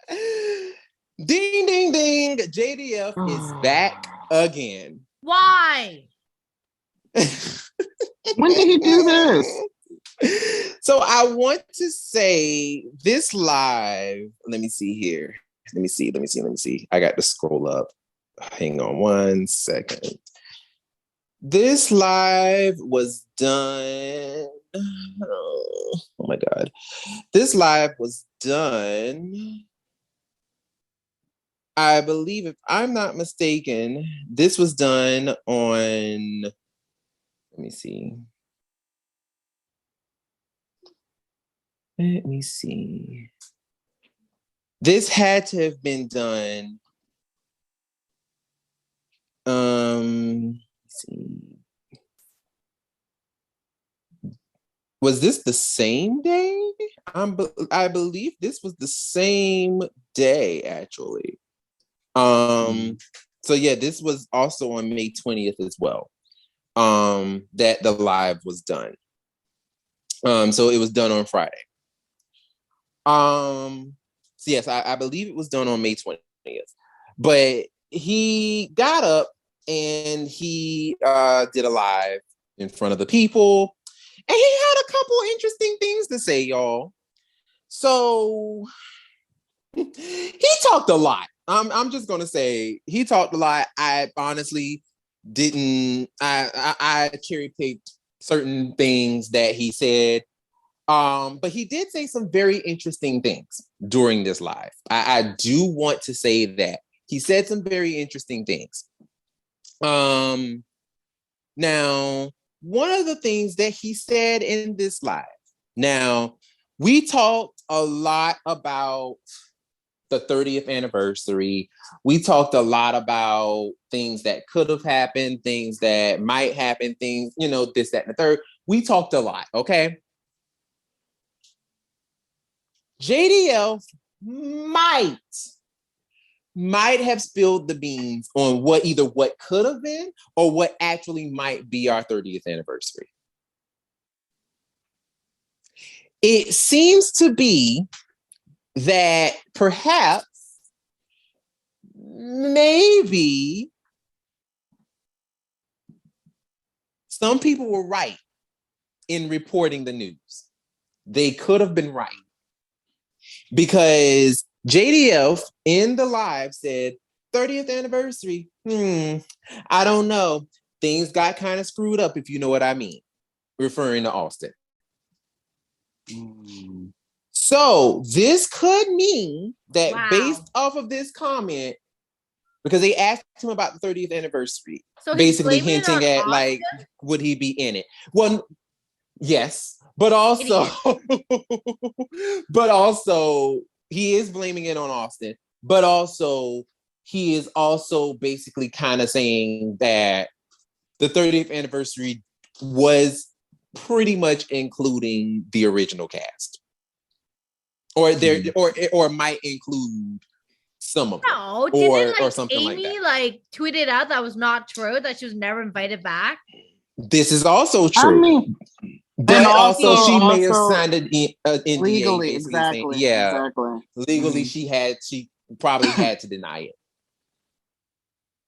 Ding, ding, ding. JDF is back again. Why? When did he do this? So I want to say this live. Let me see here. Let me see. I got to scroll up. Hang on 1 second. This live was done. Oh my God. This live was done. I believe, if I'm not mistaken, this was done on, let me see. This had to have been done. Let's see. Was this the same day? I believe this was the same day, actually. So yeah, this was also on May 20th as well. That the live was done. So it was done on Friday. So yes, I believe it was done on May 20th. But he got up and he did a live in front of the people. And he had a couple interesting things to say, y'all. So he talked a lot. I'm just gonna say he talked a lot. I honestly didn't. I cherry picked certain things that he said. But he did say some very interesting things during this live. I do want to say that he said some very interesting things. Now, one of the things that he said in this live. Now, we talked a lot about the 30th anniversary. We talked a lot about things that could have happened, things that might happen, things, this, that, and the third. We talked a lot, okay? JDF might have spilled the beans on what could have been or what actually might be our 30th anniversary. It seems to be that perhaps, maybe, some people were right in reporting the news. They could have been right. Because JDF in the live said, 30th anniversary, I don't know. Things got kind of screwed up, if you know what I mean. Referring to Austin. So this could mean that based off of this comment, because they asked him about the 30th anniversary, so basically hinting at like, would he be in it? Well, yes, but also, he is blaming it on Austin, but also he is also basically kind of saying that the 30th anniversary was pretty much including the original cast. Or might include some of them. No, or something Amy like that. Tweeted out that was not true, that she was never invited back. This is also true. But also she may have signed an NDA. Legally, exactly. Saying, legally, she probably had to deny it.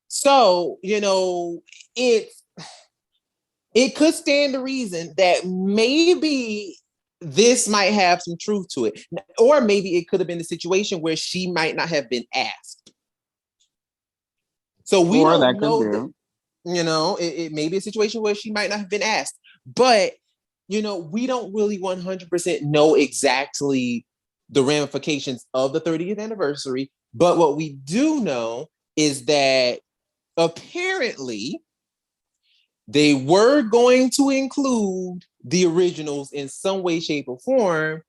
So, it could stand to reason that maybe this might have some truth to it. Or maybe it could have been a situation where she might not have been asked. So we don't know. It may be a situation where she might not have been asked. But, we don't really 100% know exactly the ramifications of the 30th anniversary. But what we do know is that apparently they were going to include the originals in some way, shape, or form,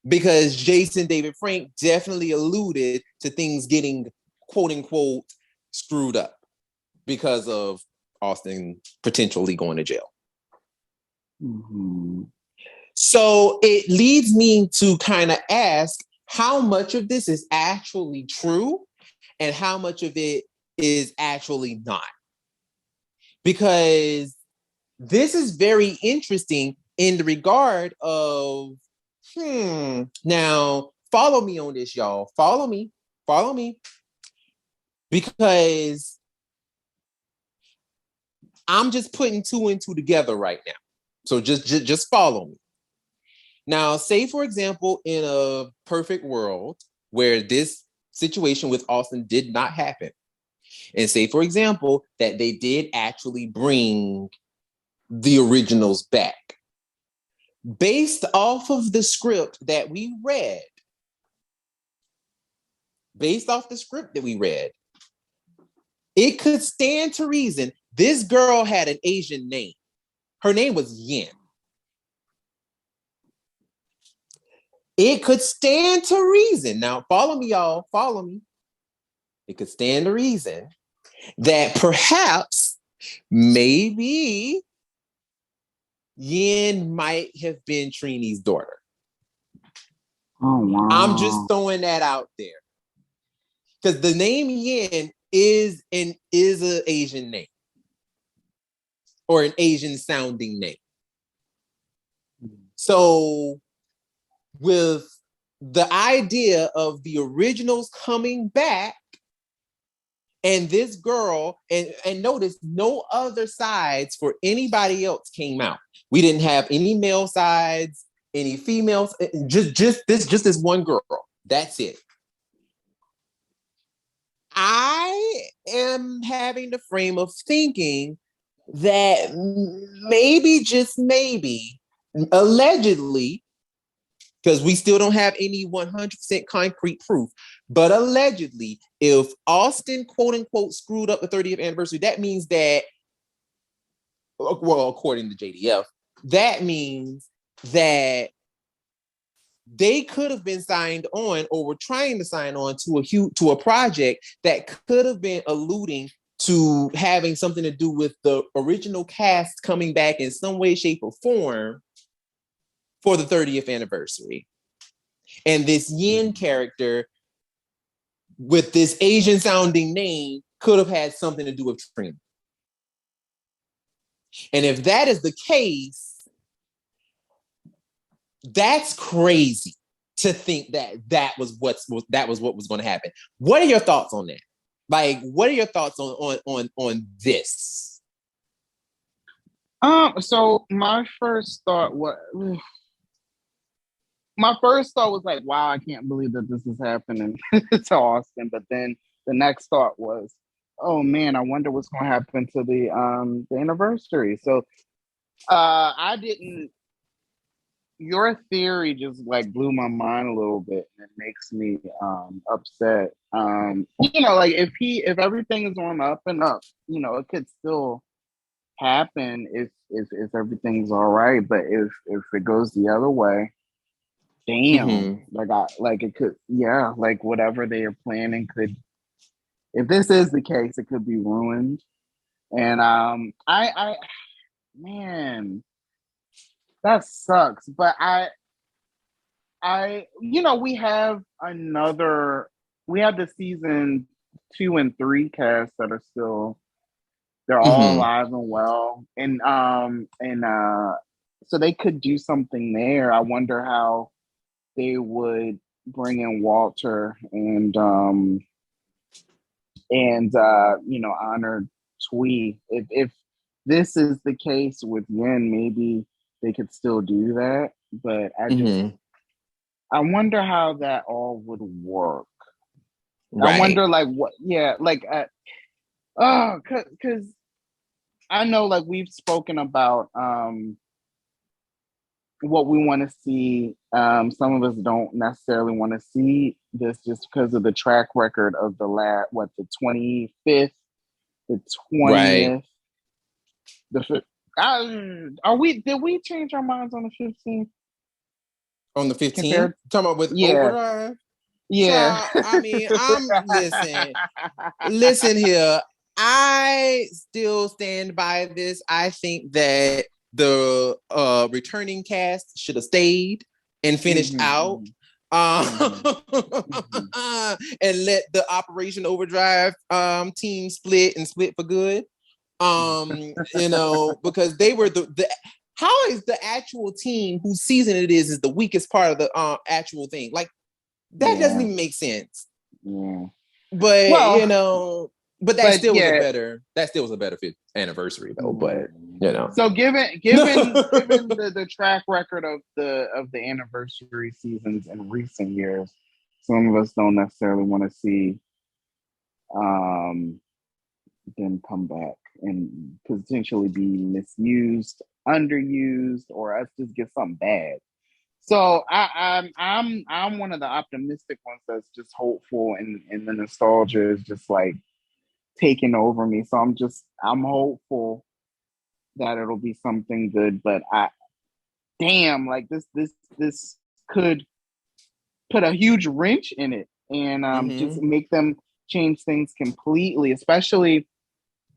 because Jason David Frank definitely alluded to things getting, quote unquote, screwed up. because of Austin potentially going to jail. Mm-hmm. So it leads me to kind of ask how much of this is actually true and how much of it is actually not. Because this is very interesting in the regard of, now follow me on this, y'all. Follow me. Because I'm just putting two and two together right now. So just follow me. Now, say, for example, in a perfect world where this situation with Austin did not happen, and say, for example, that they did actually bring the originals back. Based off of the script that we read, it could stand to reason this girl had an Asian name. Her name was Yin. It could stand to reason. Now, follow me, y'all. Follow me. It could stand to reason that perhaps, maybe, Yin might have been Trini's daughter. Oh, wow. I'm just throwing that out there. Because the name Yin is an Asian name. Or an Asian sounding name. So, with the idea of the originals coming back, and this girl, and notice no other sides for anybody else came out. We didn't have any male sides, any females, just this one girl. That's it. I am having the frame of thinking that maybe, just maybe, allegedly, because we still don't have any 100% concrete proof, but allegedly, if Austin, quote unquote, screwed up the 30th anniversary, that means that, well, according to JDF, that means that they could have been signed on, or were trying to sign on to a project that could have been alluding to having something to do with the original cast coming back in some way, shape, or form for the 30th anniversary. And this Yin character with this Asian sounding name could have had something to do with Trina. And if that is the case, that's crazy to think that was what was going to happen. What are your thoughts on that? Like, what are your thoughts on this? So my first thought was like, wow, I can't believe that this is happening to Austin. But then the next thought was, oh man, I wonder what's going to happen to the anniversary. So I didn't. Your theory just like blew my mind a little bit, and it makes me upset. Like if everything is on the up and up, it could still happen if everything's all right. But if it goes the other way, damn, it could, like whatever they are planning could, if this is the case, it could be ruined. And I man, that sucks. But we have the season 2 and 3 cast that are still, they're all alive and well, and so they could do something there. I wonder how they would bring in Walter and honor Twee. If this is the case with Yin, maybe they could still do that. But I wonder how that all would work. Right. I wonder, because I know, like, we've spoken about what we want to see. Some of us don't necessarily want to see this just because of the track record of the 25th, the 20th, did we change our minds on the 15th? On the 15th? Talking about with Overdrive? Yeah. I mean, listen here. I still stand by this. I think that the returning cast should have stayed and finished out. And let the Operation Overdrive team split for good. Because they were the how is the actual team whose season it is the weakest part of the actual thing? Like that doesn't even make sense. Yeah. But but that still was a better 5th anniversary though. But so given the track record of the anniversary seasons in recent years, some of us don't necessarily want to see them come back and potentially be misused, underused, or us just get something bad. So I'm one of the optimistic ones that's just hopeful, and the nostalgia is just like taking over me. So I'm hopeful that it'll be something good. But like this could put a huge wrench in it and just make them change things completely, especially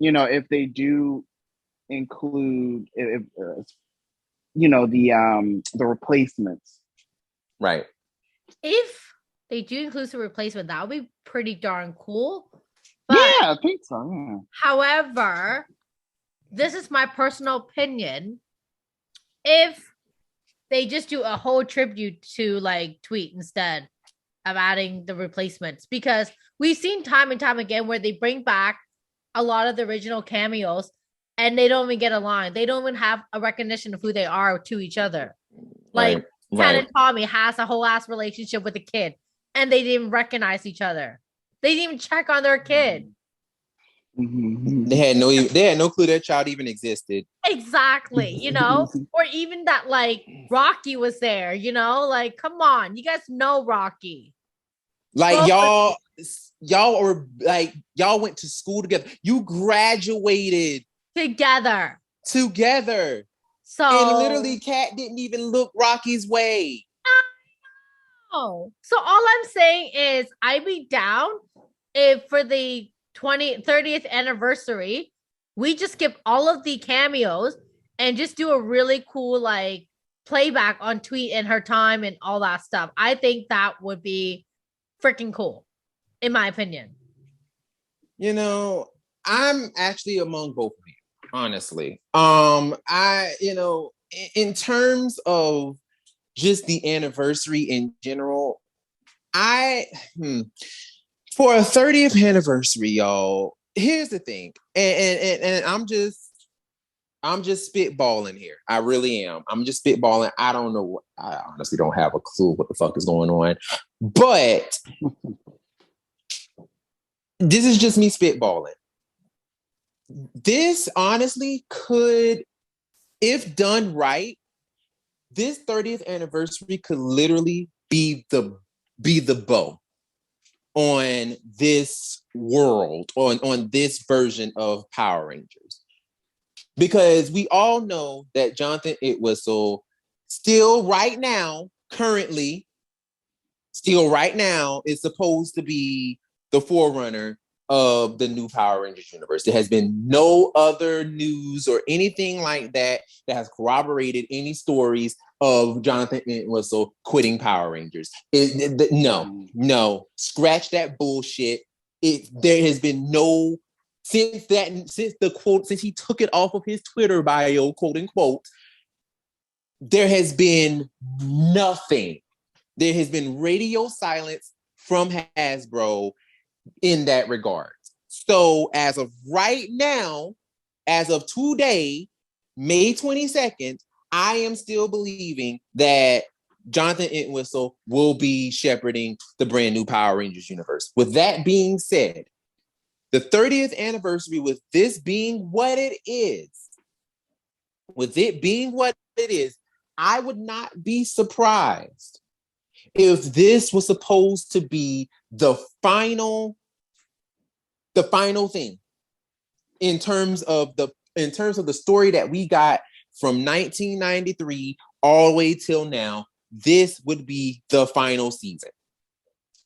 if they do include the replacements. Right. If they do include the replacement, that would be pretty darn cool. But, yeah, I think so. Yeah. However, this is my personal opinion. If they just do a whole tribute to like Tweet instead of adding the replacements, because we've seen time and time again where they bring back a lot of the original cameos and they don't even get a line. They don't even have a recognition of who they are to each other. Like Kat and Tommy has a whole ass relationship with a kid and they didn't recognize each other. They didn't even check on their kid. They had no clue that child even existed. Exactly, or even that like Rocky was there, like come on, you guys know Rocky. Like y'all were like y'all went to school together. You graduated together. So and literally Kat didn't even look Rocky's way. Oh, so all I'm saying is I'd be down if for the 30th anniversary, we just skip all of the cameos and just do a really cool like playback on Tweet and her time and all that stuff. I think that would be freaking cool, in my opinion. I'm actually among both of you, honestly. In terms of just the anniversary in general, for a 30th anniversary, y'all, here's the thing. And I'm just spitballing here. I really am. I'm just spitballing. I don't know. I honestly don't have a clue what the fuck is going on. But this is just me spitballing. This honestly could, if done right, this 30th anniversary could literally be the bow on this world, on this version of Power Rangers. Because we all know that Jonathan Entwistle currently is supposed to be the forerunner of the new Power Rangers universe. There has been no other news or anything like that has corroborated any stories of Jonathan Entwistle quitting Power Rangers. No, scratch that bullshit. There has been no since he took it off of his Twitter bio, quote unquote. There has been nothing. There has been radio silence from Hasbro in that regard. So as of right now, as of today, May 22nd, I am still believing that Jonathan Entwistle will be shepherding the brand new Power Rangers universe. With that being said, the 30th anniversary, with this being what it is, I would not be surprised if this was supposed to be the final thing in terms of the story that we got from 1993 all the way till now. This would be the final season.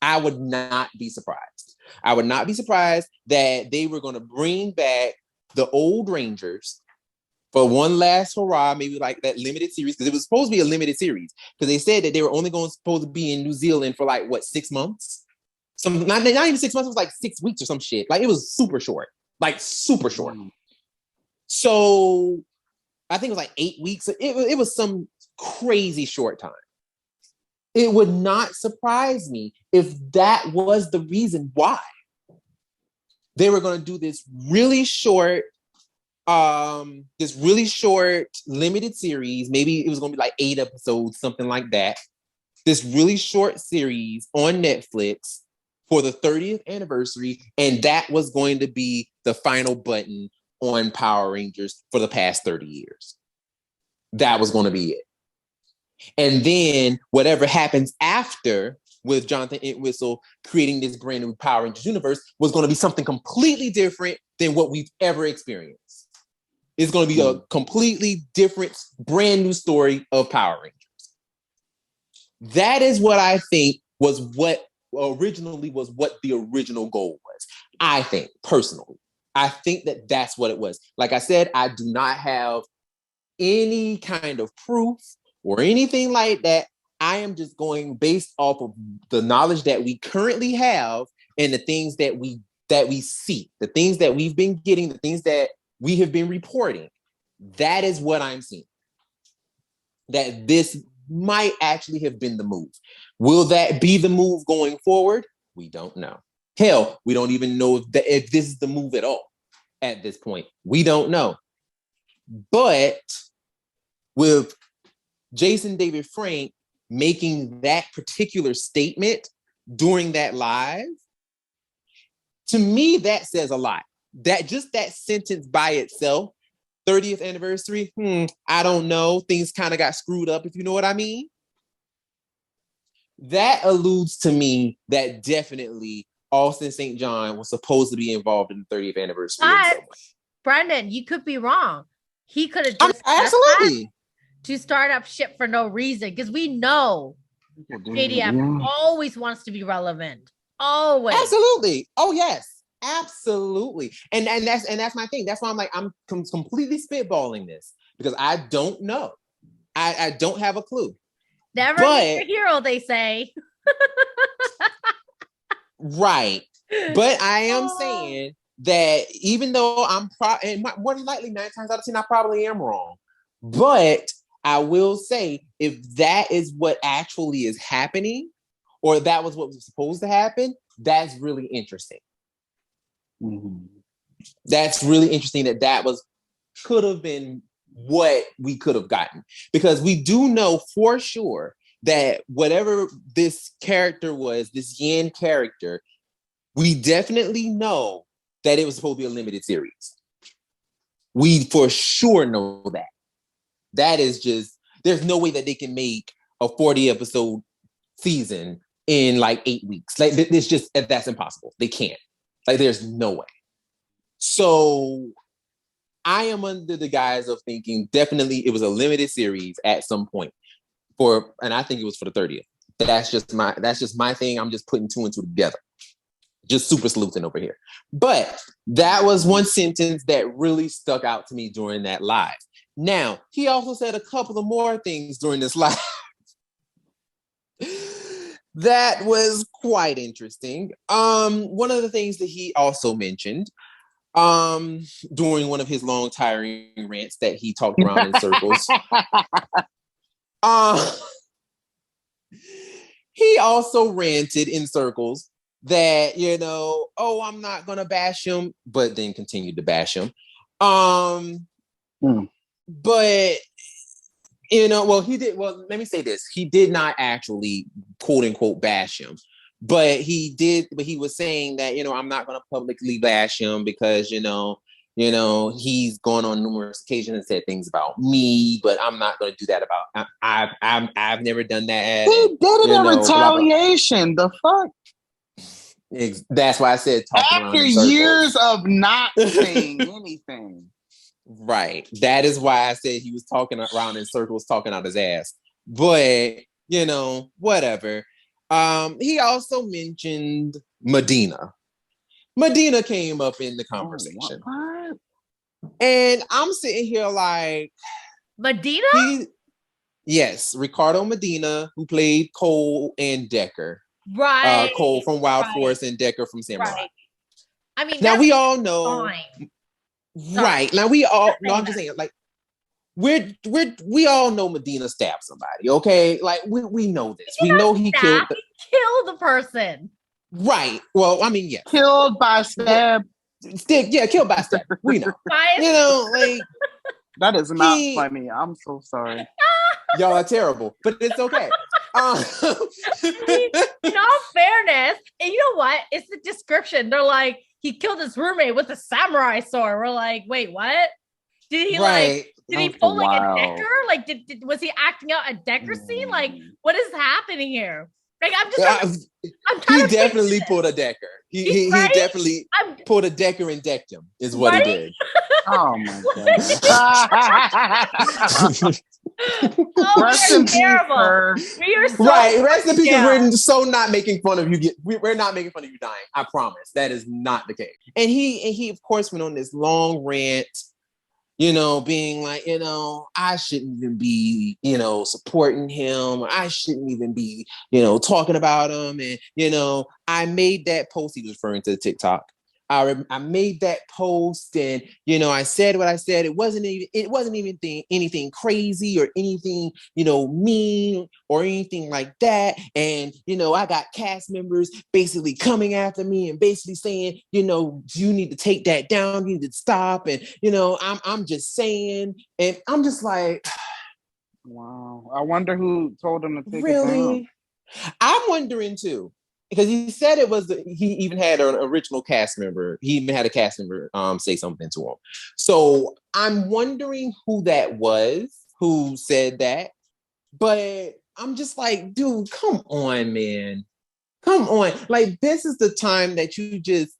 I would not be surprised. I would not be surprised that they were going to bring back the old Rangers for one last hurrah, maybe like that limited series, because it was supposed to be a limited series. Because they said that they were only supposed to be in New Zealand for like, 6 months? Not even 6 months, it was like 6 weeks or some shit. Like, it was super short. Like, super short. So, I think it was like 8 weeks. It was some crazy short time. It would not surprise me if that was the reason why they were going to do this really short limited series. Maybe it was going to be like 8 episodes, something like that. This really short series on Netflix for the 30th anniversary. And that was going to be the final button on Power Rangers for the past 30 years. That was going to be it. And then whatever happens after with Jonathan Entwistle creating this brand new Power Rangers universe was going to be something completely different than what we've ever experienced. It's going to be a completely different, brand new story of Power Rangers. That is what I think was what the original goal was. I think, personally. I think that that's what it was. Like I said, I do not have any kind of proof or anything like that. I am just going based off of the knowledge that we currently have and the things that we see, the things that we've been getting, the things that we have been reporting. That is what I'm seeing. That this might actually have been the move. Will that be the move going forward? We don't know. Hell, we don't even know if this is the move at all at this point. We don't know. But with Jason David Frank making that particular statement during that live, to me, that says a lot. That sentence by itself, 30th anniversary, I don't know. Things kind of got screwed up, if you know what I mean. That alludes to me that definitely Austin St. John was supposed to be involved in the 30th anniversary. But, Brendan, you could be wrong. He could have just absolutely to start up shit for no reason, because we know JDF always wants to be relevant. Always. Absolutely. Oh yes. Absolutely. And that's my thing. That's why I'm completely spitballing this, because I don't know. I don't have a clue. Never meet your hero, they say. Right. But I am saying that even though I'm more than likely 9 times out of 10, I probably am wrong. But I will say, if that is what actually is happening, or that was what was supposed to happen, that's really interesting. Mm-hmm. That's really interesting that could have been what we could have gotten, because we do know for sure that whatever this character was, this Yin character, we definitely know that it was supposed to be a limited series. We for sure know that. That is just, there's no way that they can make a 40 episode season in like 8 weeks. Like, it's just, that's impossible. They can't. Like, there's no way. So I am under the guise of thinking definitely it was a limited series at some point and I think it was for the 30th. That's just my thing. I'm just putting 2 and 2 together. Just super sleuthing over here. But that was one sentence that really stuck out to me during that live. Now, he also said a couple of more things during this live that was quite interesting. One of the things that he also mentioned during one of his long, tiring rants that he talked around in circles, he also ranted in circles that, I'm not going to bash him, but then continued to bash him. But, let me say this. He did not actually, quote unquote, bash him. But he was saying that, I'm not going to publicly bash him because, he's gone on numerous occasions and said things about me, but I'm not going to do that about, I've never done that. He did it in retaliation. Blah, blah. The fuck? That's why I said after years of not saying anything. Right. That is why I said he was talking around in circles, talking out his ass. But, whatever. He also mentioned Medina. Medina came up in the conversation. What? And I'm sitting here like... Medina? Yes, Ricardo Medina, who played Cole and Decker. Right. Cole from Wild Force and Decker from Samurai. Right. I mean, now we all know. Fine. Right. Now we all no, I'm just saying, like, we all know Medina stabbed somebody, okay? Like we know this. We know he killed the person. Right. Well, I mean, yeah. Killed by stab. Killed by stab. We know. You know, like that is not funny. I'm so sorry. Y'all are terrible, but it's okay. In all fairness, and you know what? It's the description. They're like, he killed his roommate with a samurai sword. We're like, wait, what? Did he did he pull like a Decker? Like, was he acting out a Decker scene? Like, what is happening here? Like, I'm just he definitely pulled a Decker. He definitely pulled a Decker and decked him, is what he did. Oh my god. Rest in peace, sir. We are so rest in peace. We're so not making fun of you. We're not making fun of you dying. I promise. That is not the case. And he of course went on this long rant, you know, being like, you know, I shouldn't even be, you know, supporting him. I shouldn't even be, you know, talking about him. And, you know, I made that post. He was referring to the TikTok. I made that post, and you know, I said what I said. It wasn't even anything crazy or anything, you know, mean or anything like that. And you know, I got cast members basically coming after me and basically saying, you know, you need to take that down. You need to stop. And you know, I'm just saying, and I'm just like, wow. I wonder who told him to take it down. I'm wondering too. Because he said it was, he even had an original cast member. He even had a cast member say something to him. So I'm wondering who that was, who said that. But I'm just like, dude, come on, man. Come on. Like, this is the time that you just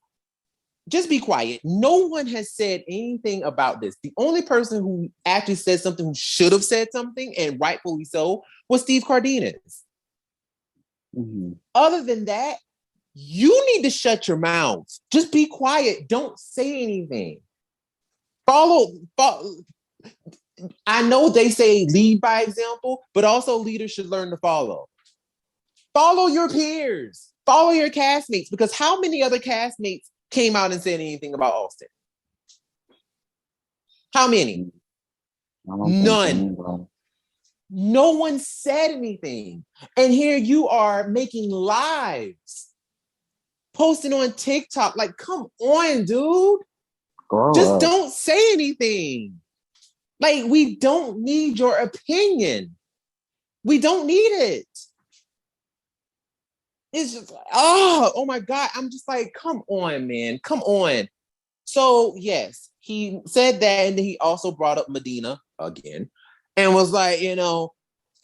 be quiet. No one has said anything about this. The only person who actually said something, who should have said something, and rightfully so, was Steve Cardenas. Mm-hmm. Other than that, you need to shut your mouth. Just be quiet. Don't say anything. Follow. I know they say lead by example, but also leaders should learn to follow. Follow your peers. Follow your castmates, because how many other castmates came out and said anything about Austin? How many? None. No one said anything. And here you are making lives, posting on TikTok. Like, come on, dude. Just don't say anything. Like, we don't need your opinion. We don't need it. It's just, oh my God. I'm just like, come on, man. Come on. So, yes, he said that. And then he also brought up Medina again. And was like, you know,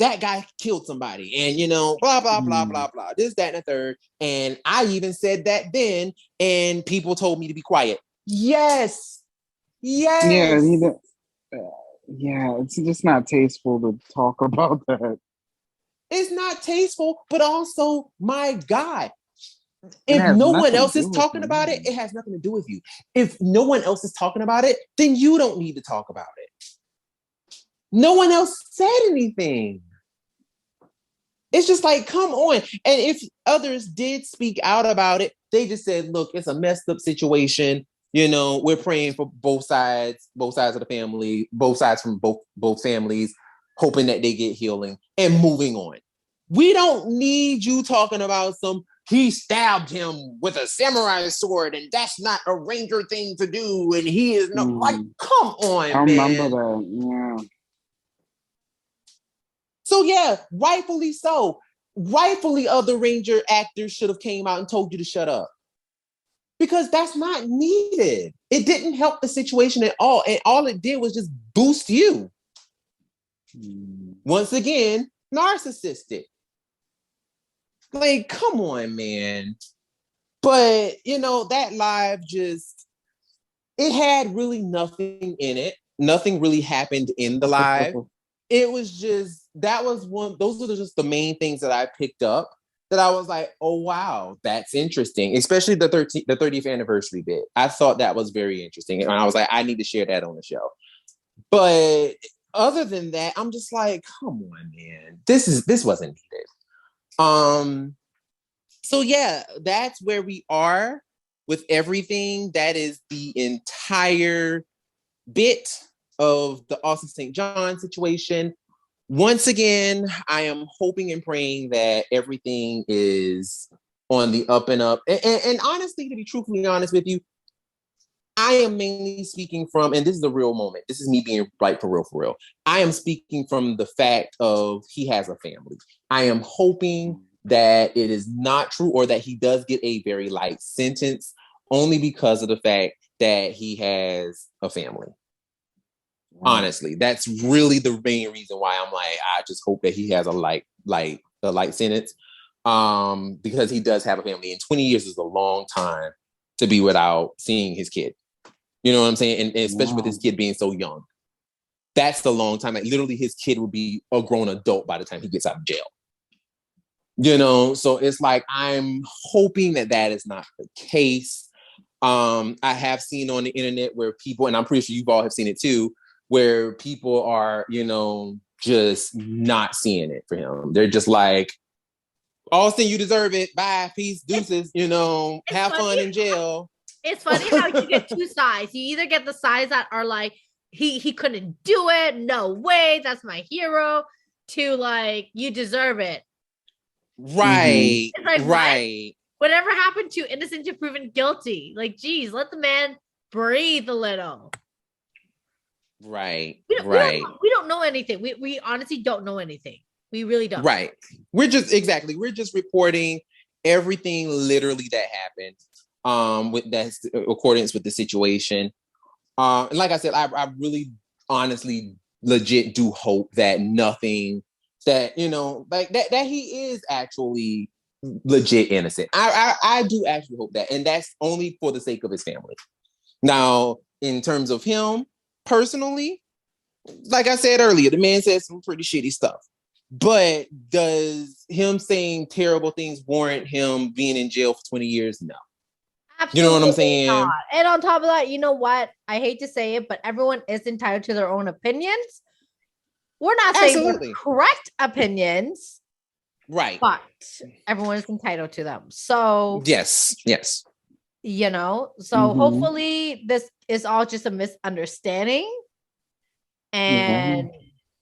that guy killed somebody. And, you know, blah, blah, blah, blah, blah. This, that, and the third. And I even said that then. And people told me to be quiet. Yes. Yeah, it's just not tasteful to talk about that. It's not tasteful, but also, my God. If no one else is talking about it, it has nothing to do with you. If no one else is talking about it, then you don't need to talk about it. No one else said anything. It's just like, come on. And if others did speak out about it, they just said, look, it's a messed up situation. You know, we're praying for both sides of the family, both sides from both families, hoping that they get healing and moving on. We don't need you talking about he stabbed him with a samurai sword and that's not a ranger thing to do. And he is like, come on, man. I remember that. Yeah. So yeah, rightfully so. Rightfully, other Ranger actors should have came out and told you to shut up. Because that's not needed. It didn't help the situation at all. And all it did was just boost you. Once again, narcissistic. Like, come on, man. But, you know, that live it had really nothing in it. Nothing really happened in the live. It was just, those are just the main things that I picked up that I was like, oh wow, that's interesting. Especially the 30th anniversary bit. I thought that was very interesting. And I was like, I need to share that on the show. But other than that, I'm just like, come on, man. This wasn't needed. So yeah, that's where we are with everything. That is the entire bit of the Austin St. John situation. Once again, I am hoping and praying that everything is on the up and up. And honestly, to be truthfully honest with you, I am mainly speaking from, and this is a real moment. This is me being like for real. I am speaking from the fact of he has a family. I am hoping that it is not true or that he does get a very light sentence only because of the fact that he has a family. Honestly, that's really the main reason why I'm like, I just hope that he has a light sentence. Because he does have a family, and 20 years is a long time to be without seeing his kid. You know what I'm saying? And especially with his kid being so young. That's the long time. Like literally his kid will be a grown adult by the time he gets out of jail. You know, so it's like, I'm hoping that that is not the case. I have seen on the internet where people, and I'm pretty sure you all have seen it too, where people are, you know, just not seeing it for him. They're just like, Austin, you deserve it. Bye, peace, deuces, you know, have fun in jail. It's funny how you get two sides. You either get the sides that are like, he couldn't do it. No way. That's my hero. To like, you deserve it. Right. It's like, right. Whatever happened to innocent to proven guilty? Like, geez, let the man breathe a little. Right. We don't know anything. We honestly don't know anything. We really don't. Right. We're just reporting everything literally that happened. With that's accordance with the situation. And like I said, I really honestly legit do hope that nothing that, you know, like that he is actually legit innocent. I do actually hope that. And that's only for the sake of his family. Now, in terms of him personally, like I said earlier, the man said some pretty shitty stuff. But does him saying terrible things warrant him being in jail for 20 years? No. Absolutely, you know what I'm saying? Not. And on top of that, you know what? I hate to say it, but everyone is entitled to their own opinions. We're not saying they're correct opinions. Right. But everyone is entitled to them. So yes. You know, so hopefully this is all just a misunderstanding. And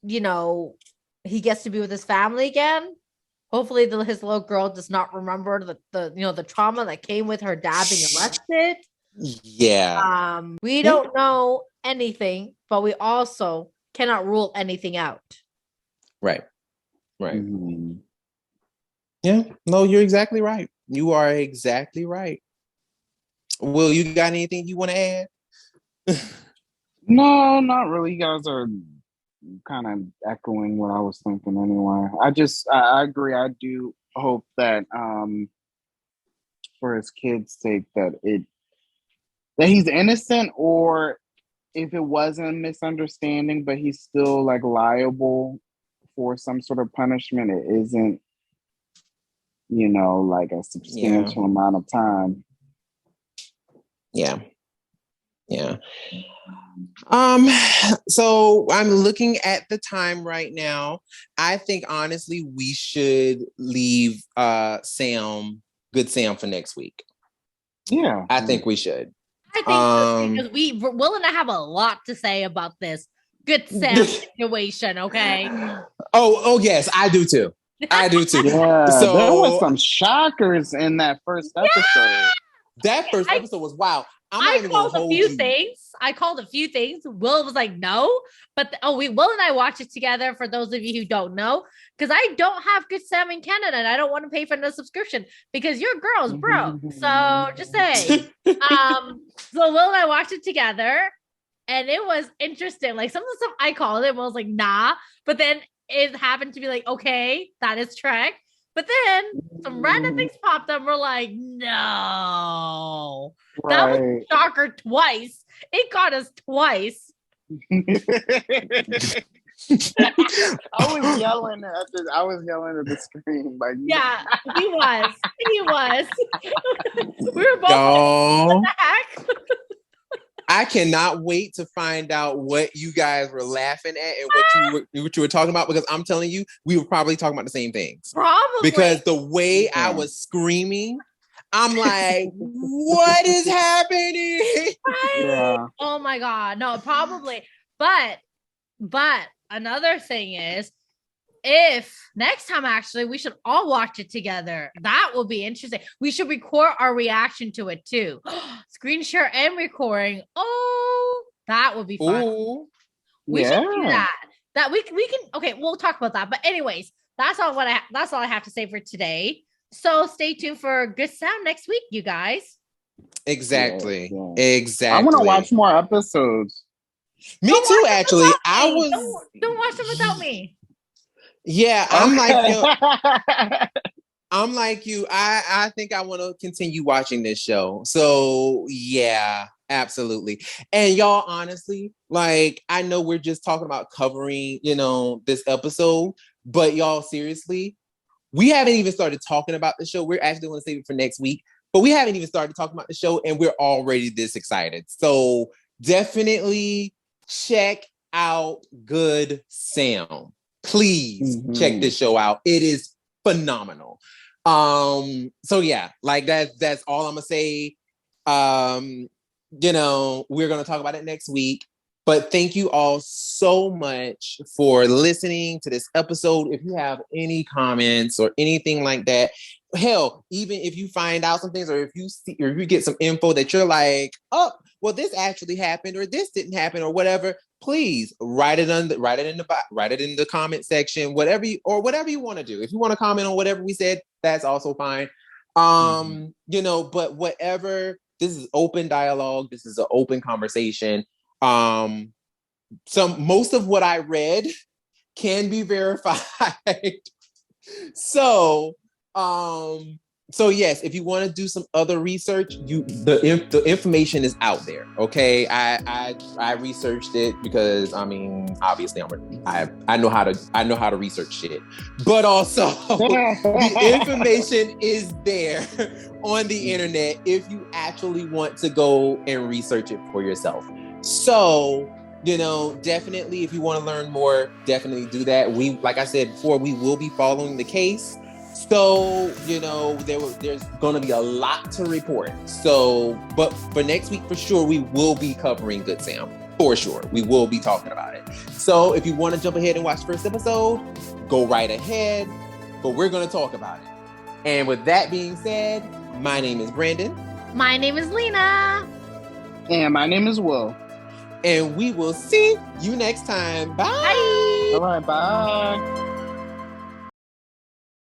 you know, he gets to be with his family again. Hopefully his little girl does not remember the trauma that came with her dad being arrested. Yeah. We don't know anything, but we also cannot rule anything out. Right. Yeah. No, you're exactly right. You are exactly right. Will, you got anything you want to add? No, not really. You guys are kind of echoing what I was thinking anyway. I agree. I do hope that for his kid's sake that he's innocent, or if it wasn't a misunderstanding but he's still like liable for some sort of punishment, it isn't, you know, like a substantial amount of time. Yeah. So I'm looking at the time right now. I think honestly we should leave Good Sam for next week. Yeah. I think we should. I think so, because Will and I have a lot to say about this Good Sam situation, okay? Oh yes, I do too. Yeah, so there was some shockers in that first episode. Yeah! That first episode was wild. I called a few things. Will was like, no, but Will and I watched it together. For those of you who don't know, because I don't have Good Sam in Canada, and I don't want to pay for no subscription because your girl's broke. So just say, so Will and I watched it together, and it was interesting. Like some of the stuff I called it, Will was like, nah, but then it happened to be like, okay, that is correct. But then some random things popped up. We're like, no, that was a shocker twice. It got us twice. I was yelling at the screen. Like, yeah, he was. We were both like, what the heck? I cannot wait to find out what you guys were laughing at and what you were talking about, because I'm telling you, we were probably talking about the same things. Probably. Because the way I was screaming, I'm like, what is happening? Yeah. Oh my God. No, probably. But another thing is, if next time actually we should all watch it together, that will be interesting. We should record our reaction to it too. Screen share and recording. Oh, that would be fun. Ooh. We should do that. That we can. Okay, we'll talk about that. But anyways, that's all I have to say for today. So stay tuned for Good Sound next week, you guys. Exactly. Yeah. Exactly. I want to watch more episodes. Me too, actually. Don't watch them without me. Yeah, I'm like you. I think I want to continue watching this show. So yeah, absolutely. And y'all, honestly, like, I know we're just talking about covering, this episode, but y'all, seriously, we haven't even started talking about the show. We're actually going to save it for next week, but we haven't even started talking about the show, and we're already this excited. So definitely check out Good Sound. Please check this show out. It is phenomenal. So yeah, like that's all I'm gonna say. We're gonna talk about it next week. But thank you all so much for listening to this episode. If you have any comments or anything like that, hell, even if you find out some things, or if you get some info that you're like, oh, well, this actually happened, or this didn't happen, or whatever, please write it in the comment section, whatever you want to do. If you want to comment on whatever we said, that's also fine. But whatever, this is open dialogue. This is an open conversation. Most of what I read can be verified. So yes, if you want to do some other research, the information is out there. Okay, I researched it because obviously I know how to research shit, but also the information is there on the internet if you actually want to go and research it for yourself. So, definitely, if you want to learn more, definitely do that. Like I said before, we will be following the case. So, there's going to be a lot to report. So, but for next week, for sure, we will be covering Good Sound. For sure. We will be talking about it. So if you want to jump ahead and watch the first episode, go right ahead. But we're going to talk about it. And with that being said, my name is Brandon. My name is Lena. And my name is Will. And we will see you next time. Bye. All right, bye.